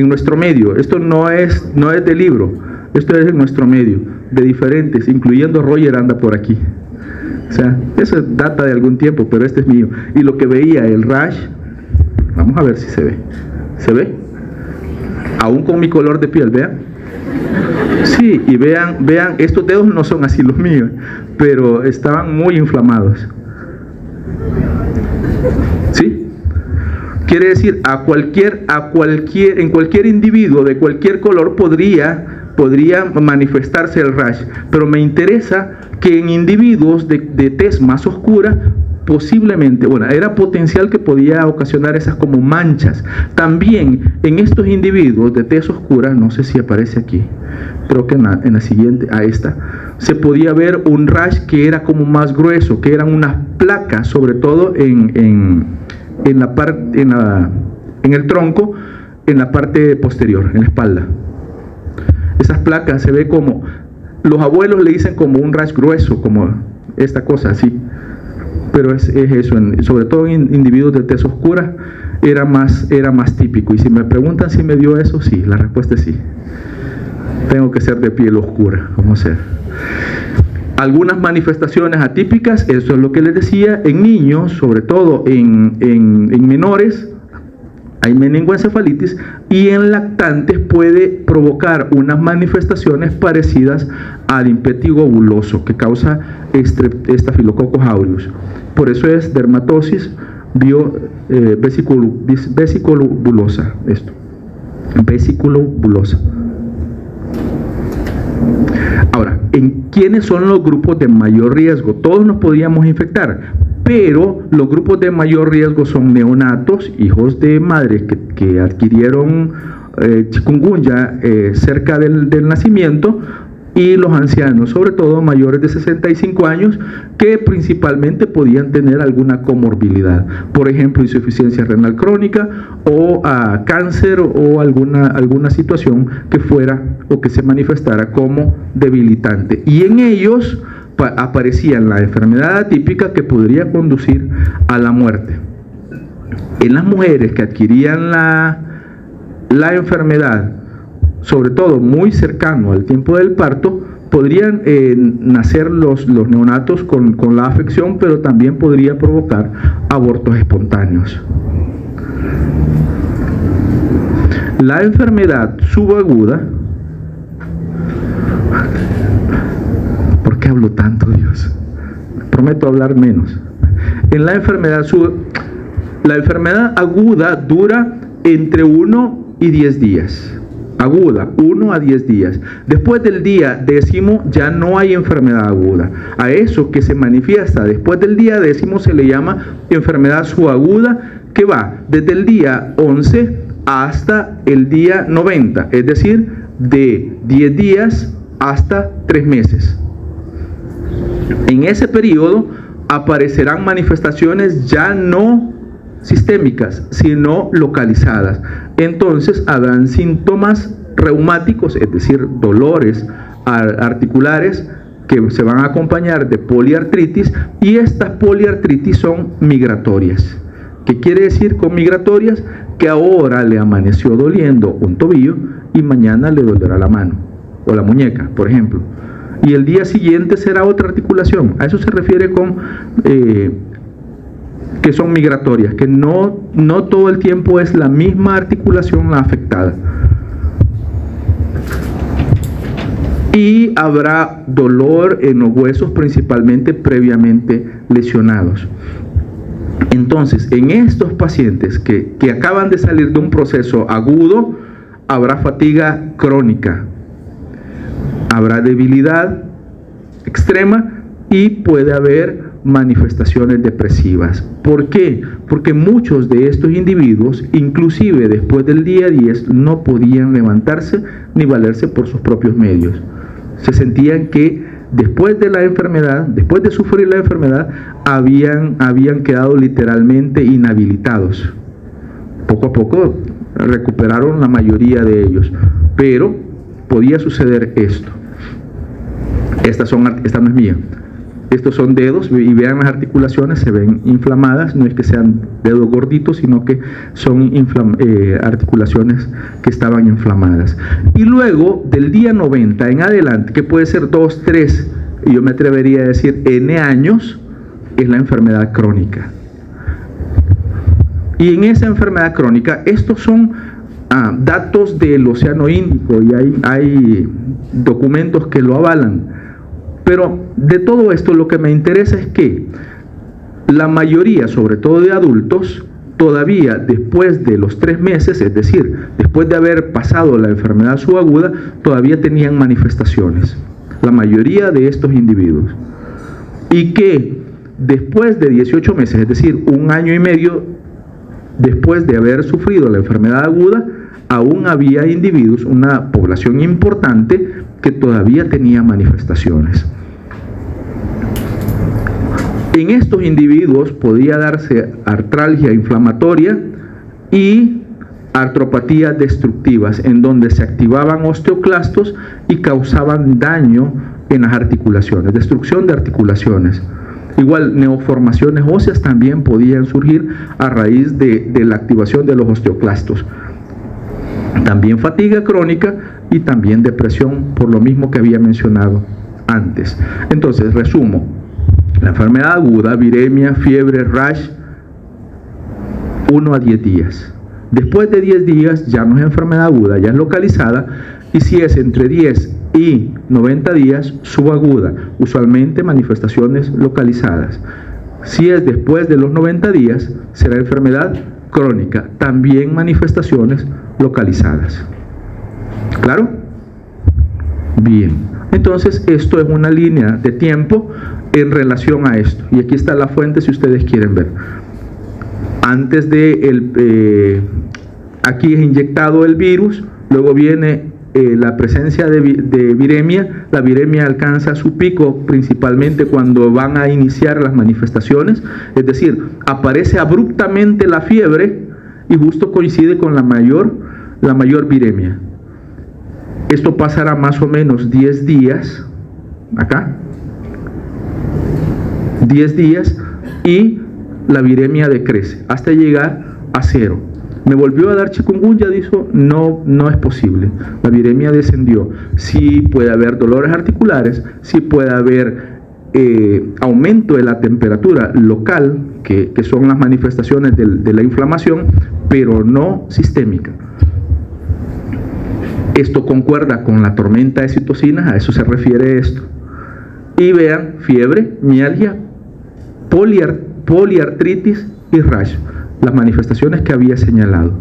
nuestro medio. Esto no es de libro. Esto es en nuestro medio. De diferentes, incluyendo Roger anda por aquí. O sea, eso data de algún tiempo, pero este es mío. Y lo que veía, el rash, vamos a ver si se ve. ¿Se ve? Aún con mi color de piel, vean. Sí, y vean, estos dedos no son así los míos, pero estaban muy inflamados. ¿Sí? Quiere decir, en cualquier individuo de cualquier color podría manifestarse el rash, pero me interesa que en individuos de tez más oscura, posiblemente, era potencial que podía ocasionar esas como manchas. También en estos individuos de tez oscura, no sé si aparece aquí, creo que en la siguiente, se podía ver un rash que era como más grueso, que eran unas placas, sobre todo en el tronco, en la parte posterior, en la espalda. Esas placas se ve como, los abuelos le dicen como un rash grueso, como esta cosa así. Pero es eso, sobre todo en individuos de tez oscura era más típico. Y si me preguntan si me dio eso, sí, la respuesta es sí. Tengo que ser de piel oscura, ¿cómo ser? Algunas manifestaciones atípicas, eso es lo que les decía, en niños, sobre todo en menores, hay meningoencefalitis, y en lactantes puede provocar unas manifestaciones parecidas al impétigo buloso que causa Staphylococcus aureus. Por eso es dermatosis vesiculobulosa, vesiculobulosa. Ahora, ¿en quiénes son los grupos de mayor riesgo? Todos nos podíamos infectar, pero los grupos de mayor riesgo son neonatos, hijos de madres que adquirieron chikungunya cerca del nacimiento, y los ancianos, sobre todo mayores de 65 años, que principalmente podían tener alguna comorbilidad, por ejemplo, insuficiencia renal crónica o cáncer o alguna situación que fuera o que se manifestara como debilitante. Y en ellos aparecía la enfermedad atípica que podría conducir a la muerte. En las mujeres que adquirían la enfermedad, sobre todo muy cercano al tiempo del parto, podrían nacer los neonatos con la afección, pero también podría provocar abortos espontáneos. La enfermedad subaguda, ¿por qué hablo tanto, Dios? Prometo hablar menos. En la enfermedad aguda dura entre 1 y 10 días. Aguda, 1 a 10 días. Después del día 10º ya no hay enfermedad aguda. A eso que se manifiesta después del día 10º se le llama enfermedad subaguda, que va desde el día 11 hasta el día 90, es decir, de 10 días hasta 3 meses. En ese periodo aparecerán manifestaciones ya no sistémicas, sino localizadas. Entonces habrán síntomas reumáticos, es decir, dolores articulares que se van a acompañar de poliartritis, y estas poliartritis son migratorias. ¿Qué quiere decir con migratorias? Que ahora le amaneció doliendo un tobillo y mañana le dolerá la mano o la muñeca, por ejemplo, y el día siguiente será otra articulación. A eso se refiere con que son migratorias, que no todo el tiempo es la misma articulación la afectada. Y habrá dolor en los huesos, principalmente previamente lesionados. Entonces, en estos pacientes que acaban de salir de un proceso agudo, habrá fatiga crónica, habrá debilidad extrema y puede haber manifestaciones depresivas. ¿Por qué? Porque muchos de estos individuos, inclusive después del día 10, no podían levantarse ni valerse por sus propios medios. Se sentían que después de la enfermedad, después de sufrir la enfermedad, habían quedado literalmente inhabilitados. Poco a poco recuperaron la mayoría de ellos, pero podía suceder esto. Esta no es mía. Estos son dedos, y vean las articulaciones, se ven inflamadas. No es que sean dedos gorditos, sino que son articulaciones que estaban inflamadas. Y luego, del día 90 en adelante, que puede ser 2, 3, y yo me atrevería a decir N años, es la enfermedad crónica. Y en esa enfermedad crónica, estos son datos del Océano Índico, y hay documentos que lo avalan. Pero de todo esto lo que me interesa es que la mayoría, sobre todo de adultos, todavía después de los 3 meses, es decir, después de haber pasado la enfermedad subaguda, todavía tenían manifestaciones. La mayoría de estos individuos. Y que después de 18 meses, es decir, 1 año y medio después de haber sufrido la enfermedad aguda, aún había individuos, una población importante, que todavía tenía manifestaciones. En estos individuos podía darse artralgia inflamatoria y artropatías destructivas, en donde se activaban osteoclastos y causaban daño en las articulaciones, destrucción de articulaciones. Igual, neoformaciones óseas también podían surgir a raíz de la activación de los osteoclastos. También fatiga crónica y también depresión, por lo mismo que había mencionado antes. Entonces, resumo: la enfermedad aguda, viremia, fiebre, rash, 1 a 10 días. Después de 10 días ya no es enfermedad aguda, ya es localizada, y si es entre 10 y 90 días, subaguda, usualmente manifestaciones localizadas. Si es después de los 90 días, será enfermedad crónica, también manifestaciones localizadas. ¿Claro? Bien, entonces esto es una línea de tiempo en relación a esto, y aquí está la fuente si ustedes quieren ver. Antes de aquí es inyectado el virus, luego viene la presencia de viremia. La viremia alcanza su pico principalmente cuando van a iniciar las manifestaciones, es decir, aparece abruptamente la fiebre y justo coincide con la mayor viremia. Esto pasará más o menos 10 días, acá, 10 días, y la viremia decrece hasta llegar a 0. Me volvió a dar chikungunya, dijo, no es posible. La viremia descendió. Sí puede haber dolores articulares, sí puede haber aumento de la temperatura local, que son las manifestaciones de la inflamación, pero no sistémica. Esto concuerda con la tormenta de citocinas, a eso se refiere esto. Y vean, fiebre, mialgia, poliartritis y rash, las manifestaciones que había señalado.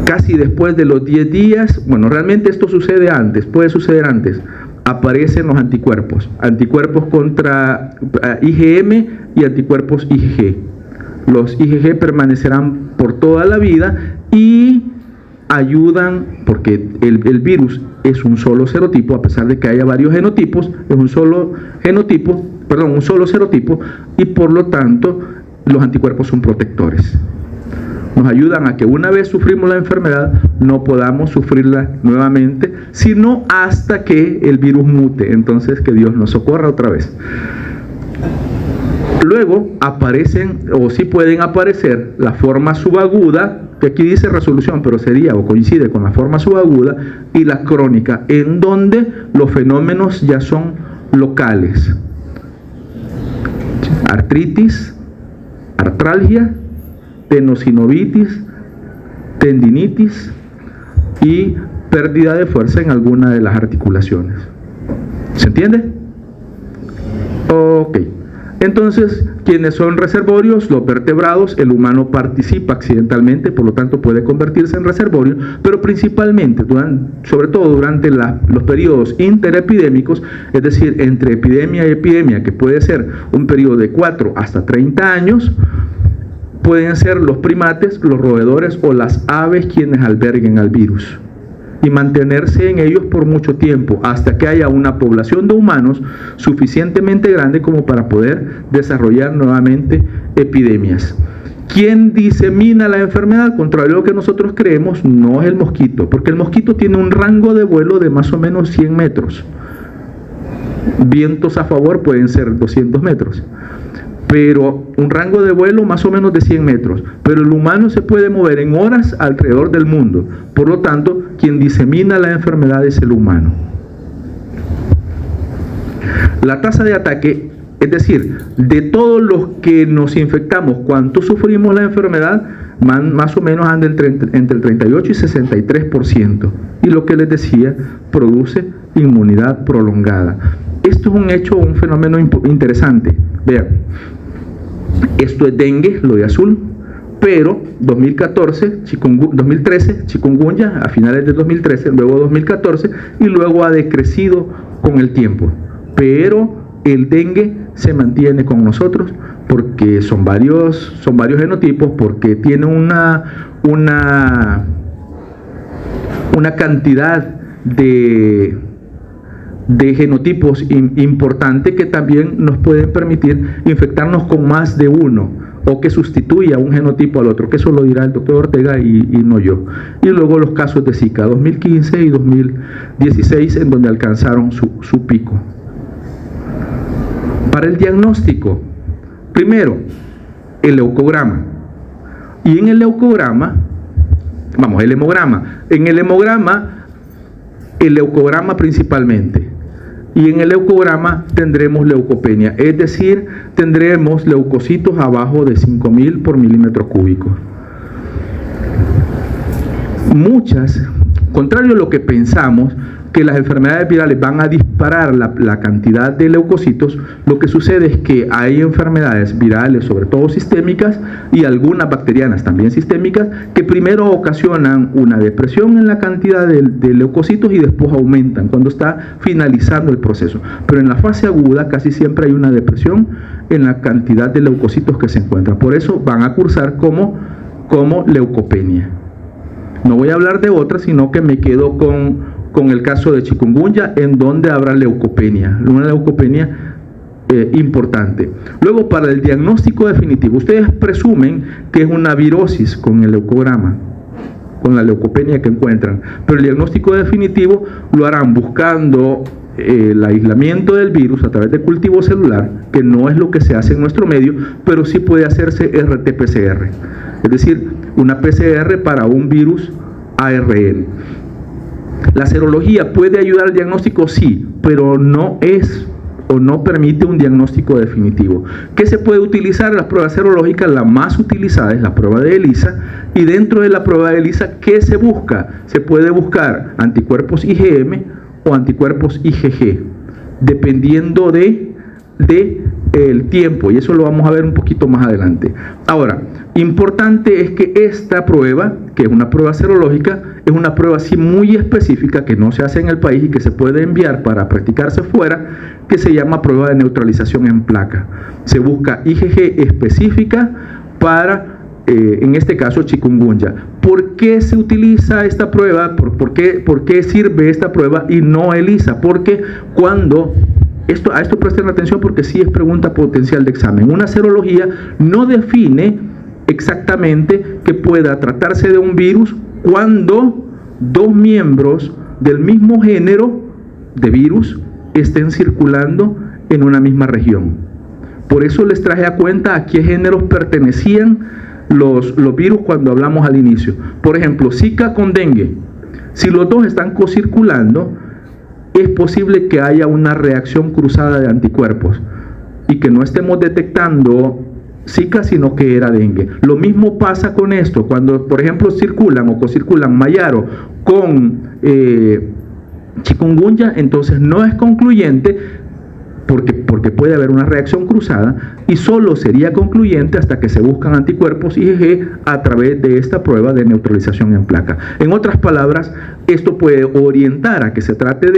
Casi después de los 10 días, bueno, realmente esto sucede antes, puede suceder antes, aparecen los anticuerpos contra IgM y anticuerpos IgG. Los IgG permanecerán por toda la vida y ayudan, porque el virus es un solo serotipo, a pesar de que haya varios genotipos, es un solo serotipo, y por lo tanto los anticuerpos son protectores. Nos ayudan a que una vez sufrimos la enfermedad no podamos sufrirla nuevamente, sino hasta que el virus mute. Entonces, que Dios nos socorra otra vez. Luego aparecen, o sí pueden aparecer, la forma subaguda, que aquí dice resolución, pero sería o coincide con la forma subaguda, y la crónica, en donde los fenómenos ya son locales. Artritis, artralgia, tenosinovitis, tendinitis y pérdida de fuerza en alguna de las articulaciones. ¿Se entiende? Ok. Entonces, ¿quiénes son reservorios? Los vertebrados. El humano participa accidentalmente, por lo tanto puede convertirse en reservorio, pero principalmente, sobre todo durante los periodos interepidémicos, es decir, entre epidemia y epidemia, que puede ser un periodo de 4 hasta 30 años, pueden ser los primates, los roedores o las aves quienes alberguen al virus y mantenerse en ellos por mucho tiempo, hasta que haya una población de humanos suficientemente grande como para poder desarrollar nuevamente epidemias. ¿Quién disemina la enfermedad? Contrario a lo que nosotros creemos, no es el mosquito, porque el mosquito tiene un rango de vuelo de más o menos 100 metros. Vientos a favor pueden ser 200 metros. Pero un rango de vuelo más o menos de 100 metros. Pero el humano se puede mover en horas alrededor del mundo. Por lo tanto, quien disemina la enfermedad es el humano. La tasa de ataque, es decir, de todos los que nos infectamos, ¿cuánto sufrimos la enfermedad? Más o menos anda entre el 38 y 63%. Y lo que les decía, produce inmunidad prolongada. Esto es un hecho, un fenómeno interesante. Vean, esto es dengue, lo de azul, pero 2013, chikungunya, a finales de 2013, luego 2014, y luego ha decrecido con el tiempo. Pero el dengue se mantiene con nosotros porque son varios genotipos, porque tiene una cantidad de genotipos importante que también nos pueden permitir infectarnos con más de uno o que sustituya un genotipo al otro, que eso lo dirá el doctor Ortega y no yo. Y luego los casos de Zika 2015 y 2016 en donde alcanzaron su pico. Para el diagnóstico, primero, el leucograma. Y en el leucograma, el hemograma. En el hemograma, el leucograma principalmente. Y en el leucograma tendremos leucopenia, es decir, tendremos leucocitos abajo de 5.000 por milímetro cúbico. Muchas, contrario a lo que pensamos, que las enfermedades virales van a disparar la cantidad de leucocitos, lo que sucede es que hay enfermedades virales, sobre todo sistémicas, y algunas bacterianas también sistémicas, que primero ocasionan una depresión en la cantidad de leucocitos y después aumentan cuando está finalizando el proceso. Pero en la fase aguda casi siempre hay una depresión en la cantidad de leucocitos que se encuentran. Por eso van a cursar como leucopenia. No voy a hablar de otras, sino que me quedo con el caso de chikungunya, en donde habrá leucopenia, una leucopenia importante. Luego, para el diagnóstico definitivo, ustedes presumen que es una virosis con el leucograma, con la leucopenia que encuentran, pero el diagnóstico definitivo lo harán buscando el aislamiento del virus a través de cultivo celular, que no es lo que se hace en nuestro medio, pero sí puede hacerse RT-PCR, es decir, una PCR para un virus ARN. ¿La serología puede ayudar al diagnóstico? Sí, pero no es o no permite un diagnóstico definitivo. ¿Qué se puede utilizar? Las pruebas serológicas, la más utilizada es la prueba de ELISA, y dentro de la prueba de ELISA, ¿qué se busca? Se puede buscar anticuerpos IgM o anticuerpos IgG, dependiendo de el tiempo, y eso lo vamos a ver un poquito más adelante. Ahora, importante es que esta prueba, que es una prueba serológica, es una prueba así muy específica que no se hace en el país y que se puede enviar para practicarse fuera, que se llama prueba de neutralización en placa. Se busca IgG específica para, en este caso, chikungunya. ¿Por qué se utiliza esta prueba? ¿Por qué sirve esta prueba y no ELISA? Porque cuando... a esto presten atención porque sí es pregunta potencial de examen. Una serología no define exactamente que pueda tratarse de un virus cuando dos miembros del mismo género de virus estén circulando en una misma región. Por eso les traje a cuenta a qué géneros pertenecían los virus cuando hablamos al inicio. Por ejemplo, Zika con dengue. Si los dos están co-circulando, es posible que haya una reacción cruzada de anticuerpos y que no estemos detectando Zika, sino que era dengue. Lo mismo pasa con esto, cuando por ejemplo circulan o co-circulan Mayaro con chikungunya, entonces no es concluyente porque puede haber una reacción cruzada, y solo sería concluyente hasta que se buscan anticuerpos IgG a través de esta prueba de neutralización en placa. En otras palabras, esto puede orientar a que se trate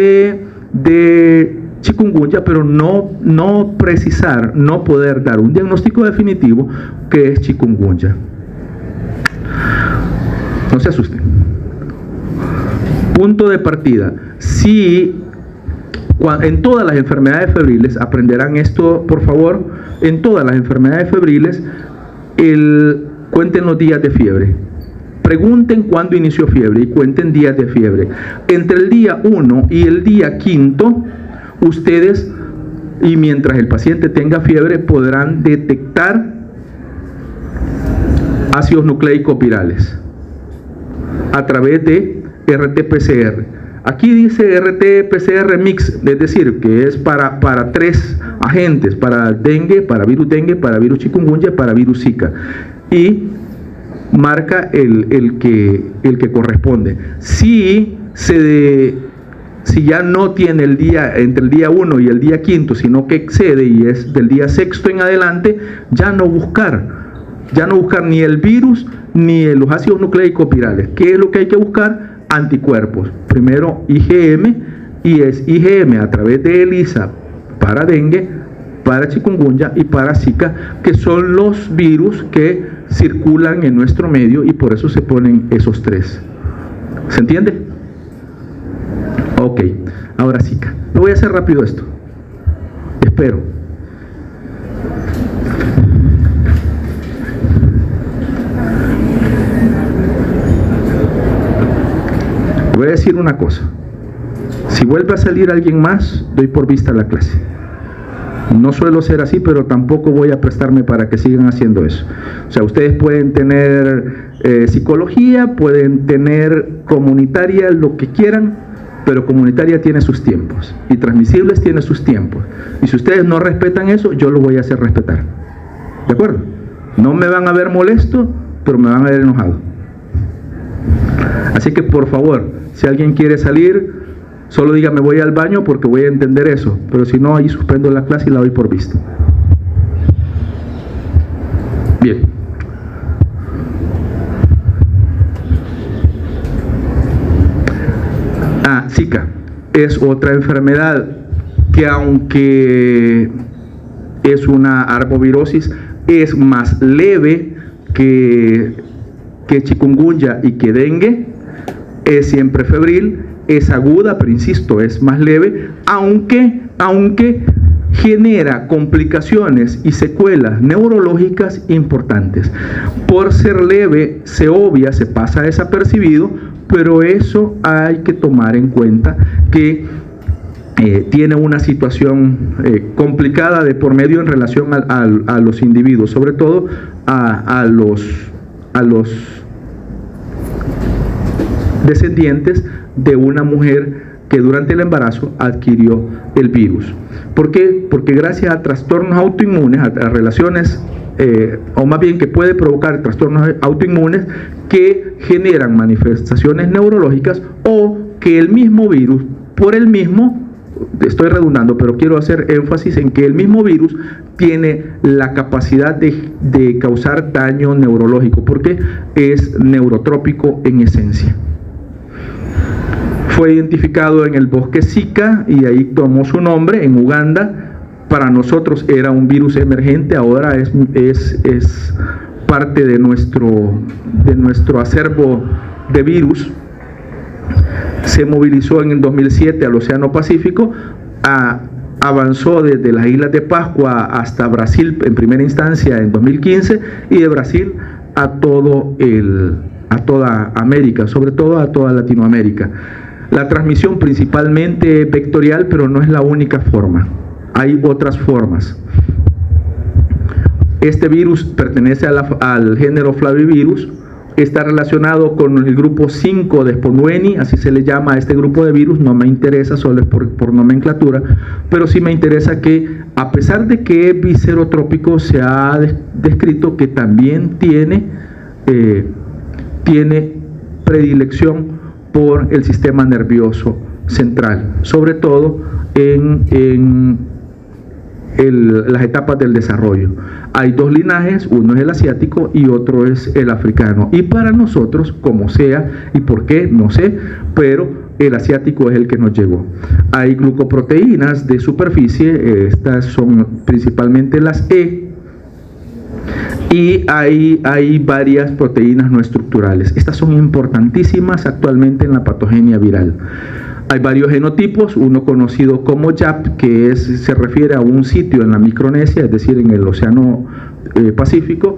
de chikungunya, pero no precisar, no poder dar un diagnóstico definitivo que es chikungunya. No se asusten. Punto de partida. Si en todas las enfermedades febriles, aprenderán esto por favor, en todas las enfermedades febriles, cuenten los días de fiebre. Pregunten cuándo inició fiebre y cuenten días de fiebre. Entre el día 1 y el día 5, ustedes, y mientras el paciente tenga fiebre, podrán detectar ácidos nucleicos virales a través de RT-PCR. Aquí dice RT-PCR mix, es decir, que es para 3 agentes, para dengue, para virus chikungunya, para virus Zika, y marca el que corresponde. Si ya no tiene el día entre el día 1 y el día 5, sino que excede y es del día 6 en adelante, ya no buscar ni el virus ni los ácidos nucleicos virales. ¿Qué es lo que hay que buscar? Anticuerpos. Primero IgM, y es IgM a través de ELISA para dengue, para chikungunya y para Zika, que son los virus que circulan en nuestro medio, y por eso se ponen esos 3. ¿Se entiende? Ok, ahora Zika. Lo voy a hacer rápido esto. Espero. Voy a decir una cosa: si vuelve a salir alguien más, doy por vista la clase. No suelo ser así, pero tampoco voy a prestarme para que sigan haciendo eso. O sea, ustedes pueden tener psicología, pueden tener comunitaria, lo que quieran, pero comunitaria tiene sus tiempos y transmisibles tiene sus tiempos. Y si ustedes no respetan eso, yo lo voy a hacer respetar. ¿De acuerdo? No me van a ver molesto, pero me van a ver enojado. Así que por favor, si alguien quiere salir, solo diga me voy al baño, porque voy a entender eso, pero si no, ahí suspendo la clase y la doy por vista. Bien. Zika es otra enfermedad que, aunque es una arbovirosis, es más leve que chikungunya y que dengue. Es siempre febril, es aguda, pero insisto, es más leve, aunque genera complicaciones y secuelas neurológicas importantes. Por ser leve, se obvia, se pasa desapercibido, pero eso hay que tomar en cuenta, que tiene una situación complicada de por medio en relación a los individuos, sobre todo a los descendientes de una mujer que durante el embarazo adquirió el virus. ¿Por qué? Porque gracias a trastornos autoinmunes, a relaciones, o más bien que puede provocar trastornos autoinmunes que generan manifestaciones neurológicas, o que el mismo virus, por el mismo estoy redundando, pero quiero hacer énfasis en que el mismo virus tiene la capacidad de causar daño neurológico, porque es neurotrópico en esencia. Fue identificado en el bosque Zika y ahí tomó su nombre, en Uganda. Para nosotros era un virus emergente, ahora es parte de nuestro acervo de virus. Se movilizó en el 2007 al Océano Pacífico, avanzó desde las Islas de Pascua hasta Brasil en primera instancia en 2015 y de Brasil a toda América, sobre todo a toda Latinoamérica. La transmisión principalmente vectorial, pero no es la única forma. Hay otras formas. Este virus pertenece al género Flavivirus, está relacionado con el grupo 5 de Sponueni, así se le llama a este grupo de virus. No me interesa, solo es por nomenclatura, pero sí me interesa que, a pesar de que es viscerotrópico, se ha descrito que también tiene predilección por el sistema nervioso central, sobre todo en las etapas del desarrollo. Hay dos linajes, uno es el asiático y otro es el africano, y para nosotros, como sea y por qué, no sé, pero el asiático es el que nos llegó. Hay glucoproteínas de superficie, estas son principalmente las E, y hay varias proteínas no estructurales. Estas son importantísimas actualmente en la patogenia viral. Hay varios genotipos, uno conocido como YAP, que se refiere a un sitio en la Micronesia, es decir, en el Océano Pacífico.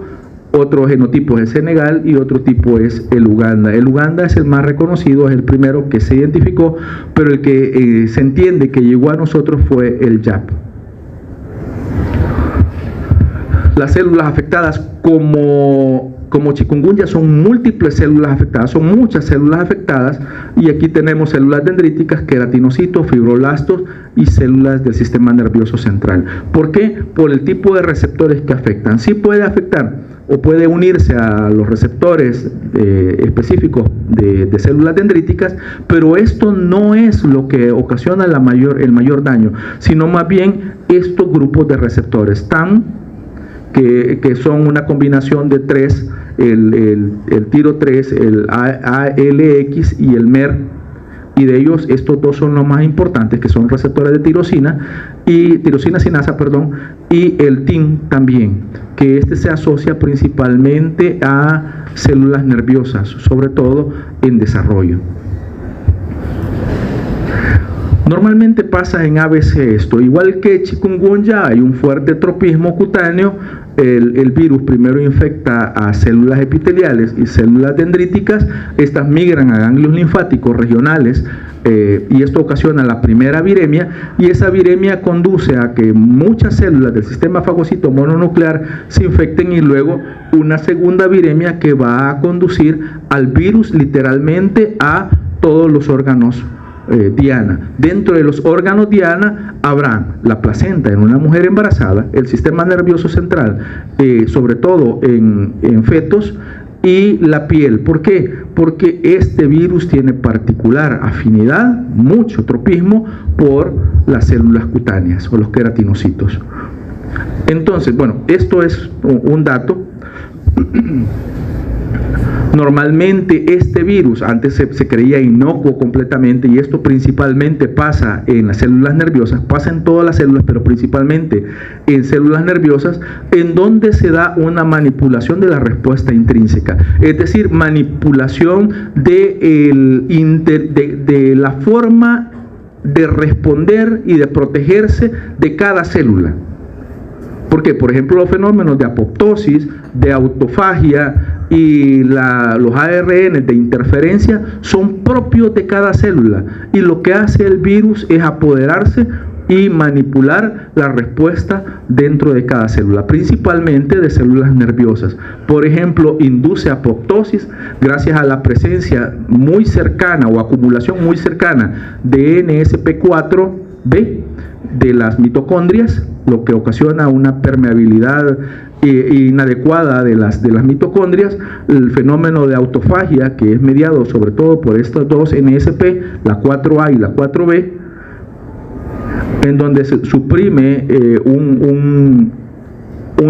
Otro genotipo es el Senegal y otro tipo es el Uganda. El Uganda es el más reconocido, es el primero que se identificó, pero el que se entiende que llegó a nosotros fue el YAP. Las células afectadas como chikungunya son múltiples células afectadas, son muchas células afectadas, y aquí tenemos células dendríticas, queratinocitos, fibroblastos y células del sistema nervioso central. ¿Por qué? Por el tipo de receptores que afectan. Sí puede afectar o puede unirse a los receptores específicos de células dendríticas, pero esto no es lo que ocasiona el mayor daño, sino más bien estos grupos de receptores que son una combinación de tres, el tiro 3, el ALX y el MER, y de ellos estos dos son los más importantes, que son receptores de tirosina sinasa, y el TIM también, que se asocia principalmente a células nerviosas, sobre todo en desarrollo. Normalmente pasa en ABC esto, igual que chikungunya, hay un fuerte tropismo cutáneo. El virus primero infecta a células epiteliales y células dendríticas, estas migran a ganglios linfáticos regionales, y esto ocasiona la primera viremia, y esa viremia conduce a que muchas células del sistema fagocito mononuclear se infecten, y luego una segunda viremia que va a conducir al virus literalmente a todos los órganos diana. Dentro de los órganos diana habrá la placenta en una mujer embarazada, el sistema nervioso central, sobre todo en fetos, y la piel. ¿Por qué? Porque este virus tiene particular afinidad, mucho tropismo, por las células cutáneas o los queratinocitos. Entonces, bueno, esto es un dato. Normalmente este virus antes se creía inocuo completamente, y esto principalmente pasa en las células nerviosas, pasa en todas las células, pero principalmente en células nerviosas, en donde se da una manipulación de la respuesta intrínseca, es decir, manipulación de la forma de responder y de protegerse de cada célula. Porque, por ejemplo, los fenómenos de apoptosis, de autofagia y los ARN de interferencia son propios de cada célula, y lo que hace el virus es apoderarse y manipular la respuesta dentro de cada célula, principalmente de células nerviosas. Por ejemplo, induce apoptosis gracias a la presencia muy cercana o acumulación muy cercana de NSP4B de las mitocondrias, lo que ocasiona una permeabilidad inadecuada de las mitocondrias. El fenómeno de autofagia, que es mediado sobre todo por estas dos NSP, la 4A y la 4B, en donde se suprime un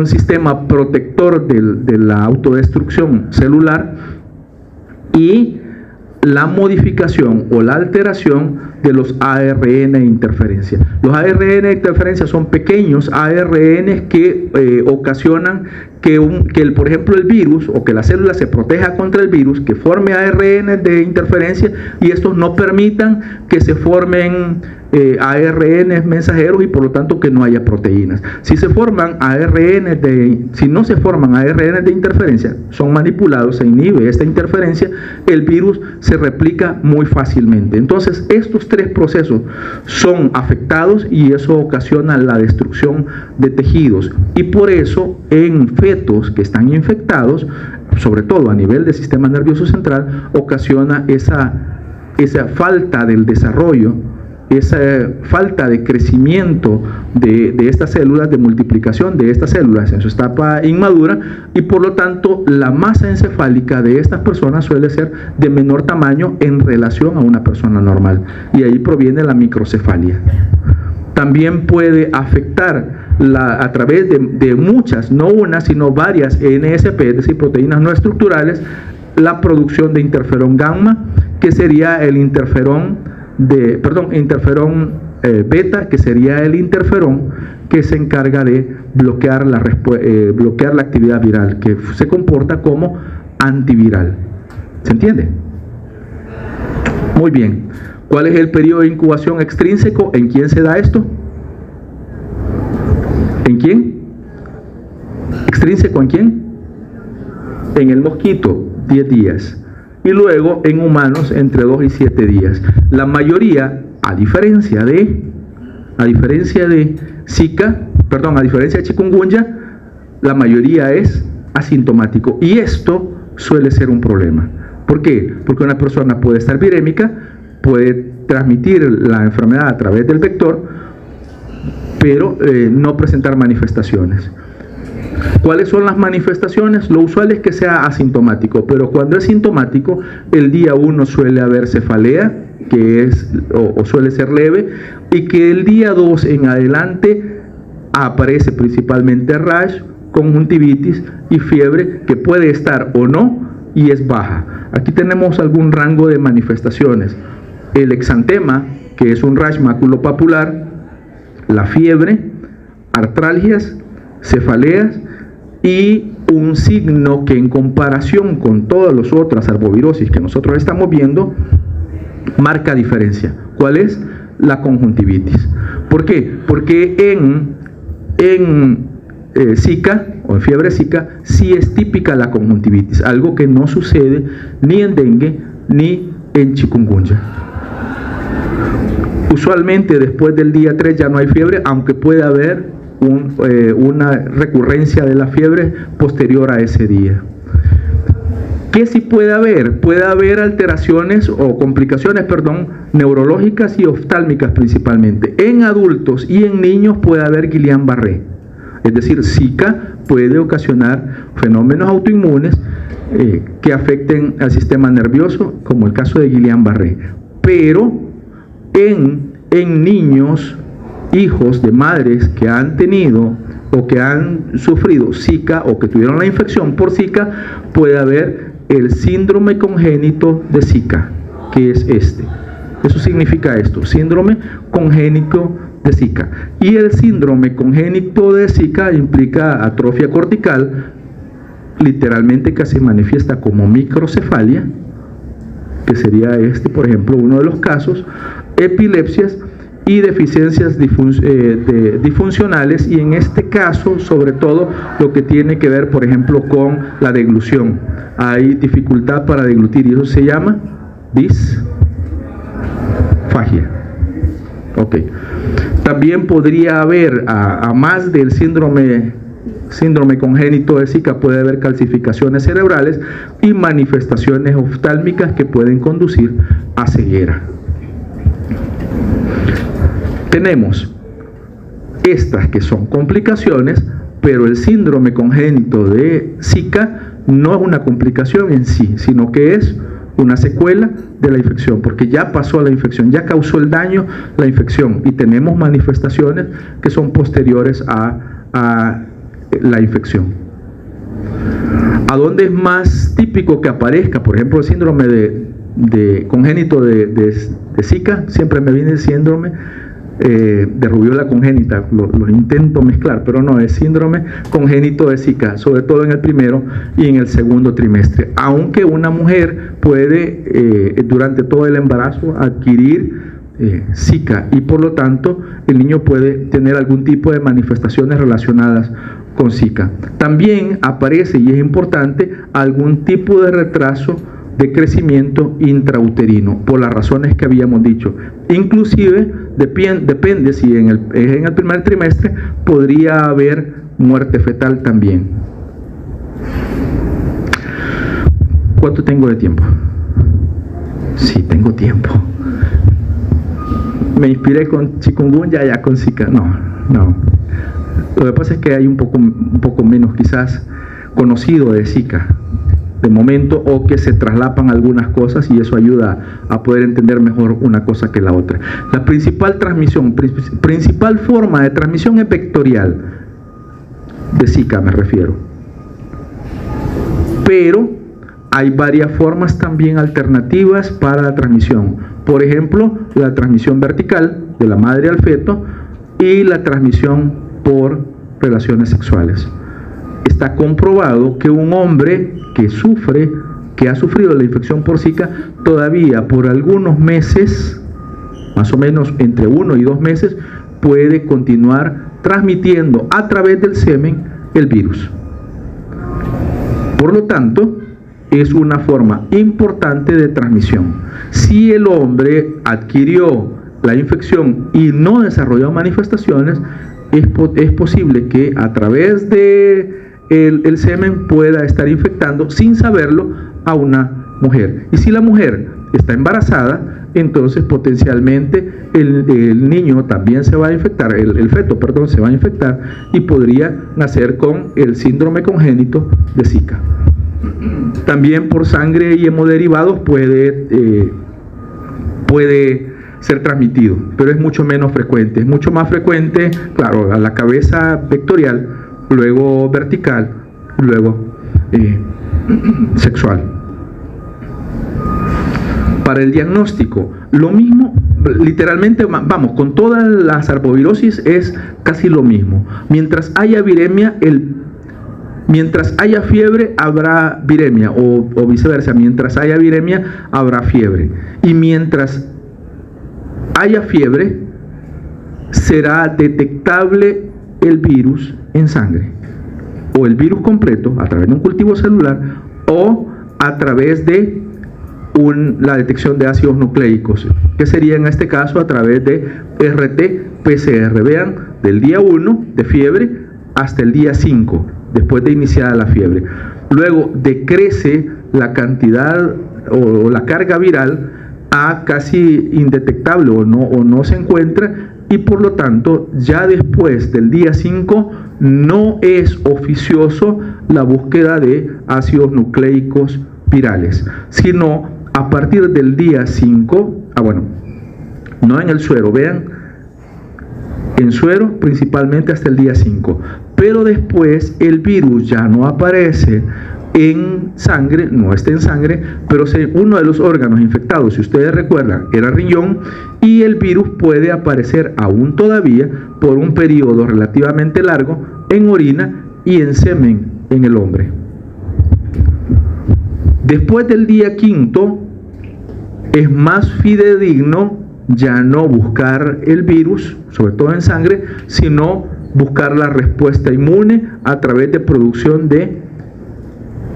sistema protector de la autodestrucción celular y la modificación o la alteración de los ARN de interferencia. Los ARN de interferencia son pequeños ARN que ocasionan que, por ejemplo, el virus o que la célula se proteja contra el virus, que forme ARN de interferencia y estos no permitan que se formen ARN mensajeros y por lo tanto que no haya proteínas. Si no se forman ARN de interferencia, son manipulados, se inhibe esta interferencia, el virus se replica muy fácilmente. Entonces estos tres procesos son afectados y eso ocasiona la destrucción de tejidos, y por eso en fetos que están infectados, sobre todo a nivel del sistema nervioso central, ocasiona esa falta del desarrollo, esa falta de crecimiento de estas células, de multiplicación de estas células en su etapa inmadura, y por lo tanto la masa encefálica de estas personas suele ser de menor tamaño en relación a una persona normal, y ahí proviene la microcefalia. También puede afectar a través de muchas, no una, sino varias NSP, es decir, proteínas no estructurales, la producción de interferón gamma, que sería el interferón beta, que sería el interferón que se encarga de bloquear la actividad viral, que se comporta como antiviral. ¿Se entiende? Muy bien. ¿Cuál es el periodo de incubación extrínseco? ¿En quién se da esto? ¿En quién? ¿Extrínseco en quién? En el mosquito, 10 días. Y luego en humanos entre 2 y 7 días. La mayoría, a diferencia de chikungunya, la mayoría es asintomático. Y esto suele ser un problema. ¿Por qué? Porque una persona puede estar virémica, puede transmitir la enfermedad a través del vector, pero no presentar manifestaciones. ¿Cuáles son las manifestaciones? Lo usual es que sea asintomático, pero cuando es sintomático, el día 1 suele haber cefalea, que es o suele ser leve, y que el día 2 en adelante aparece principalmente rash, conjuntivitis y fiebre, que puede estar o no y es baja. Aquí tenemos algún rango de manifestaciones: el exantema, que es un rash maculopapular, la fiebre, artralgias, cefaleas y un signo que en comparación con todas las otras arbovirosis que nosotros estamos viendo marca diferencia. ¿Cuál es? La conjuntivitis. ¿Por qué? Porque en Zika o en fiebre Zika sí es típica la conjuntivitis, algo que no sucede ni en dengue ni en chikungunya. Usualmente después del día 3 ya no hay fiebre, aunque puede haber una recurrencia de la fiebre posterior a ese día. ¿Qué sí puede haber? Puede haber alteraciones o complicaciones, neurológicas y oftálmicas principalmente. En adultos y en niños puede haber Guillain-Barré. Es decir, Zika puede ocasionar fenómenos autoinmunes que afecten al sistema nervioso, como el caso de Guillain-Barré. Pero en niños, hijos de madres que han tenido o que han sufrido Zika o que tuvieron la infección por Zika, puede haber el síndrome congénito de Zika, que es este. Eso significa esto: síndrome congénito de Zika. Y el síndrome congénito de Zika implica atrofia cortical, literalmente que se manifiesta como microcefalia, que sería por ejemplo, uno de los casos, epilepsias y deficiencias disfuncionales, y en este caso sobre todo lo que tiene que ver, por ejemplo, con la deglución. Hay dificultad para deglutir y eso se llama disfagia. Okay. También podría haber, a más del síndrome congénito de Zika, puede haber calcificaciones cerebrales y manifestaciones oftálmicas que pueden conducir a ceguera. Tenemos estas que son complicaciones, pero el síndrome congénito de Zika no es una complicación en sí, sino que es una secuela de la infección, porque ya pasó la infección, ya causó el daño la infección y tenemos manifestaciones que son posteriores a la infección. ¿A dónde es más típico que aparezca? Por ejemplo, el síndrome de congénito de Zika, siempre me viene el síndrome de rubiola congénita, lo intento mezclar, pero no, es síndrome congénito de Zika, sobre todo en el primero y en el segundo trimestre, aunque una mujer puede durante todo el embarazo adquirir Zika y por lo tanto el niño puede tener algún tipo de manifestaciones relacionadas con Zika. También aparece, y es importante, algún tipo de retraso de crecimiento intrauterino, por las razones que habíamos dicho. Inclusive, depende si es en el primer trimestre, podría haber muerte fetal también. ¿Cuánto tengo de tiempo? Sí, tengo tiempo. Me inspiré con chikungunya, ya con Zika. No. Lo que pasa es que hay un poco menos quizás conocido de Zika de momento, o que se traslapan algunas cosas y eso ayuda a poder entender mejor una cosa que la otra. La principal forma de transmisión es vectorial, de Zika me refiero. Pero hay varias formas también alternativas para la transmisión. Por ejemplo, la transmisión vertical de la madre al feto y la transmisión por relaciones sexuales. Está comprobado que un hombre que ha sufrido la infección por Zika, todavía por algunos meses, más o menos entre 1 y 2 meses, puede continuar transmitiendo a través del semen el virus. Por lo tanto, es una forma importante de transmisión. Si el hombre adquirió la infección y no desarrolló manifestaciones, es posible que a través de el semen pueda estar infectando sin saberlo a una mujer. Y si la mujer está embarazada, entonces potencialmente el niño también se va a infectar, el feto, perdón, se va a infectar y podría nacer con el síndrome congénito de Zika. También por sangre y hemoderivados puede ser transmitido, pero es mucho menos frecuente. Es mucho más frecuente, claro, a la cabeza vectorial, luego vertical, luego sexual. Para el diagnóstico, lo mismo, literalmente, vamos, con todas las arbovirosis es casi lo mismo. Mientras haya viremia, mientras haya fiebre, habrá viremia, o viceversa, mientras haya viremia, habrá fiebre. Y mientras haya fiebre, será detectable el virus en sangre, o el virus completo a través de un cultivo celular, o a través de la detección de ácidos nucleicos, que sería en este caso a través de RT-PCR. Vean, del día 1 de fiebre hasta el día 5, después de iniciada la fiebre. Luego decrece la cantidad o la carga viral a casi indetectable o no se encuentra, y por lo tanto ya después del día 5 no es oficioso la búsqueda de ácidos nucleicos virales, sino a partir del día 5, no en el suero, vean, en suero principalmente hasta el día 5, pero después el virus ya no aparece en sangre, no está en sangre, pero uno de los órganos infectados, si ustedes recuerdan, era riñón, y el virus puede aparecer aún todavía por un periodo relativamente largo en orina y en semen en el hombre. Después del día 5 es más fidedigno ya no buscar el virus, sobre todo en sangre, sino buscar la respuesta inmune a través de producción de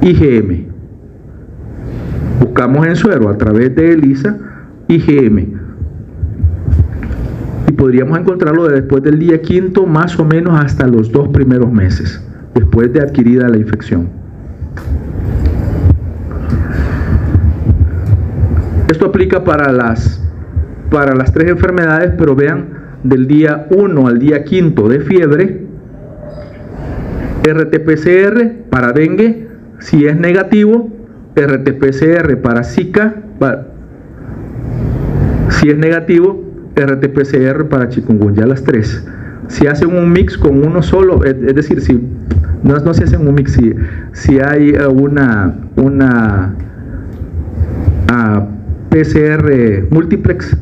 IgM. Buscamos en suero a través de ELISA IgM y podríamos encontrarlo después del día 5 más o menos hasta los 2 primeros meses después de adquirida la infección. Esto aplica para las 3 enfermedades, pero vean, del día 1 al día 5 de fiebre, RT-PCR para dengue. Si es negativo, RT-PCR para Zika, si es negativo, RT-PCR para chikungunya, las tres. Si hacen un mix con uno solo, es decir, si no se hacen un mix, si hay una PCR multiplex,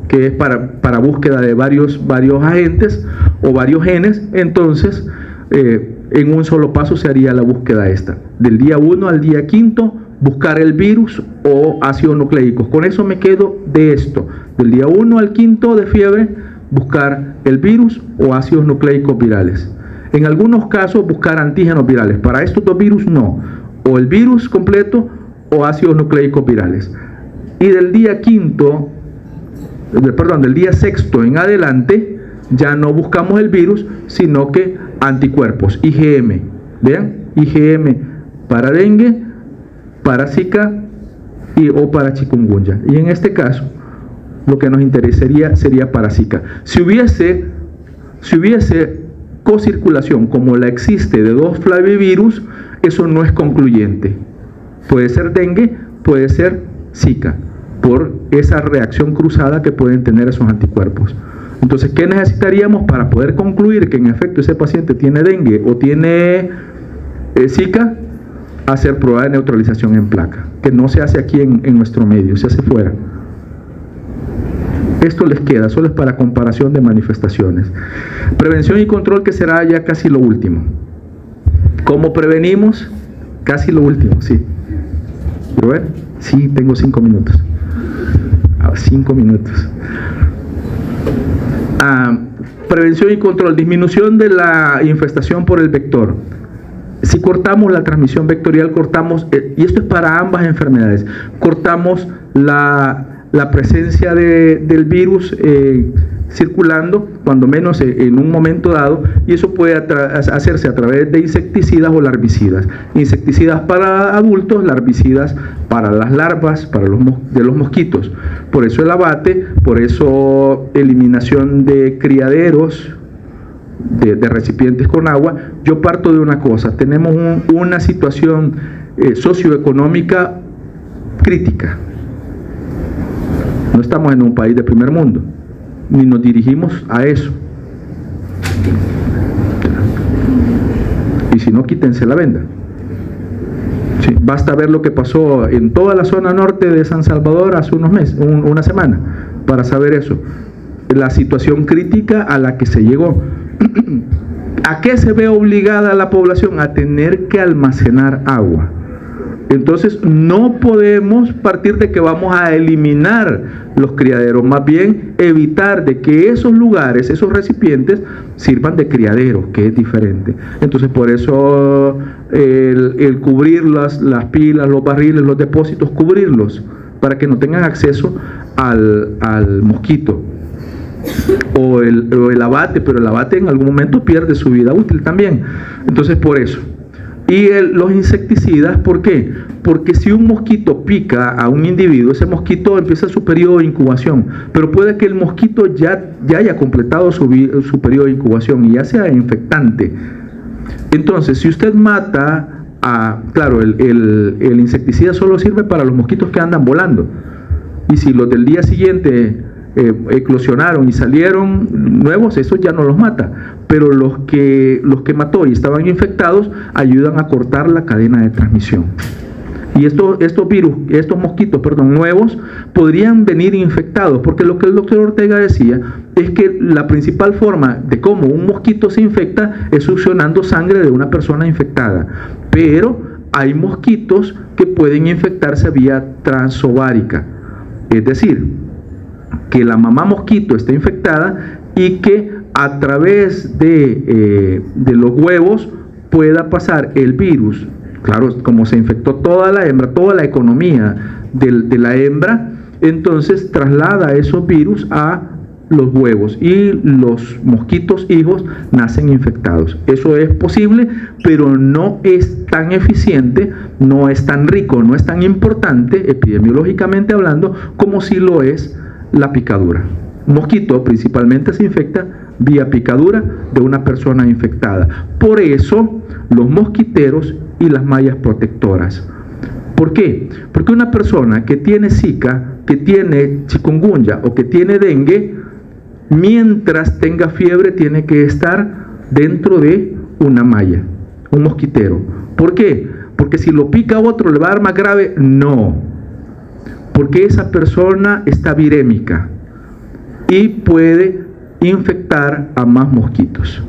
que es para búsqueda de varios agentes o varios genes, entonces en un solo paso se haría la búsqueda esta. Del día 1 al día 5, buscar el virus o ácidos nucleicos. Con eso me quedo de esto. Del día 1 al 5 de fiebre, buscar el virus o ácidos nucleicos virales. En algunos casos, buscar antígenos virales. Para estos dos virus, no. O el virus completo o ácidos nucleicos virales. Y del día del día 6 en adelante, ya no buscamos el virus, sino que anticuerpos, IgM. Vean, IgM para dengue, para Zika o para chikungunya. Y en este caso, lo que nos interesaría sería para Zika. Si hubiese cocirculación como la existe de dos flavivirus, eso no es concluyente. Puede ser dengue, puede ser Zika, por esa reacción cruzada que pueden tener esos anticuerpos. Entonces, ¿qué necesitaríamos para poder concluir que en efecto ese paciente tiene dengue o tiene Zika? Hacer prueba de neutralización en placa, que no se hace aquí en nuestro medio, se hace fuera. Esto les queda, solo es para comparación de manifestaciones. Prevención y control, que será ya casi lo último. ¿Cómo prevenimos? Casi lo último, sí. ¿Quiero ver? Sí, tengo 5 minutos. 5 minutos. Prevención y control, disminución de la infestación por el vector. Si cortamos la transmisión vectorial, cortamos, y esto es para ambas enfermedades, cortamos la presencia del virus circulando, cuando menos en un momento dado, y eso puede hacerse a través de insecticidas o larvicidas. Insecticidas para adultos, larvicidas para las larvas, de los mosquitos. Por eso el abate, por eso eliminación de criaderos, de recipientes con agua. Yo parto de una cosa: tenemos una situación socioeconómica crítica. No estamos en un país de primer mundo, ni nos dirigimos a eso. Y si no, quítense la venda. Sí, basta ver lo que pasó en toda la zona norte de San Salvador hace unos meses, una semana, para saber eso. La situación crítica a la que se llegó. ¿A qué se ve obligada la población? A tener que almacenar agua. Entonces no podemos partir de que vamos a eliminar los criaderos, más bien evitar de que esos lugares, esos recipientes sirvan de criadero, que es diferente. Entonces por eso el cubrir las pilas, los barriles, los depósitos, cubrirlos para que no tengan acceso al mosquito. O el abate, pero el abate en algún momento pierde su vida útil también. Entonces por eso. Y los insecticidas, ¿por qué? Porque si un mosquito pica a un individuo, ese mosquito empieza su periodo de incubación, pero puede que el mosquito ya haya completado su periodo de incubación y ya sea infectante. Entonces, si usted mata claro, el insecticida solo sirve para los mosquitos que andan volando, y si los del día siguiente eclosionaron y salieron nuevos, eso ya no los mata, pero los que mató y estaban infectados ayudan a cortar la cadena de transmisión. Y estos mosquitos nuevos podrían venir infectados, porque lo que el doctor Ortega decía es que la principal forma de cómo un mosquito se infecta es succionando sangre de una persona infectada, pero hay mosquitos que pueden infectarse vía transovárica, es decir, que la mamá mosquito está infectada y que a través de los huevos pueda pasar el virus. Claro, como se infectó toda la hembra, toda la economía de la hembra, entonces traslada esos virus a los huevos y los mosquitos hijos nacen infectados. Eso es posible, pero no es tan eficiente, no es tan rico, no es tan importante epidemiológicamente hablando como si lo es la picadura. Un mosquito principalmente se infecta vía picadura de una persona infectada. Por eso los mosquiteros y las mallas protectoras. ¿Por qué? Porque una persona que tiene Zika, que tiene chikungunya o que tiene dengue, mientras tenga fiebre tiene que estar dentro de una malla, un mosquitero. ¿Por qué? Porque si lo pica otro le va a dar más grave. No, porque esa persona está virémica y puede infectar a más mosquitos.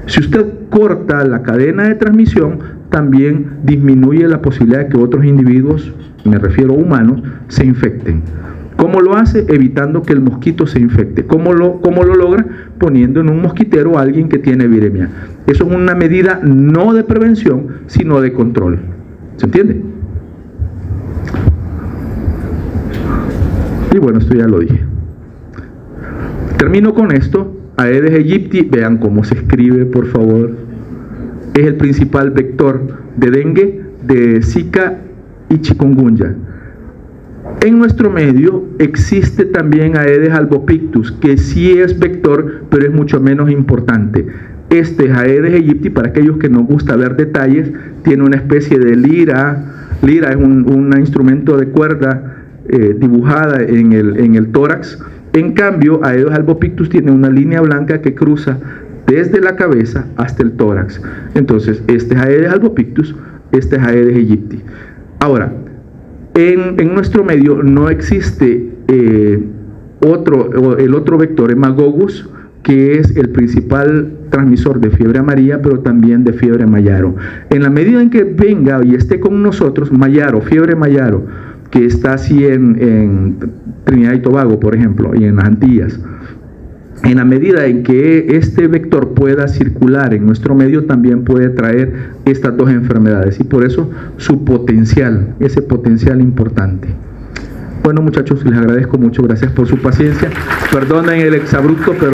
Si usted corta la cadena de transmisión, también disminuye la posibilidad de que otros individuos, me refiero a humanos, se infecten. ¿Cómo lo hace? Evitando que el mosquito se infecte. ¿Cómo lo logra? Poniendo en un mosquitero a alguien que tiene viremia. Eso es una medida no de prevención, sino de control. ¿Se entiende? Y bueno, esto ya lo dije. Termino con esto. Aedes aegypti, vean cómo se escribe, por favor. Es el principal vector de dengue, de Zika y chikungunya. En nuestro medio existe también Aedes albopictus, que sí es vector, pero es mucho menos importante. Este es Aedes aegypti, para aquellos que nos gusta ver detalles, tiene una especie de lira. Lira es un instrumento de cuerda dibujada en el tórax. En cambio, Aedes albopictus tiene una línea blanca que cruza desde la cabeza hasta el tórax. Entonces, este es Aedes albopictus, este es Aedes aegypti. Ahora, en nuestro medio no existe el otro vector, Hemagogus, que es el principal transmisor de fiebre amarilla, pero también de fiebre mayaro. En la medida en que venga y esté con nosotros, mayaro, fiebre mayaro, que está así en Trinidad y Tobago, por ejemplo, y en las Antillas, en la medida en que este vector pueda circular en nuestro medio, también puede traer estas dos enfermedades, y por eso su potencial, ese potencial importante. Bueno, muchachos, les agradezco mucho, gracias por su paciencia, perdonen el exabrupto, pero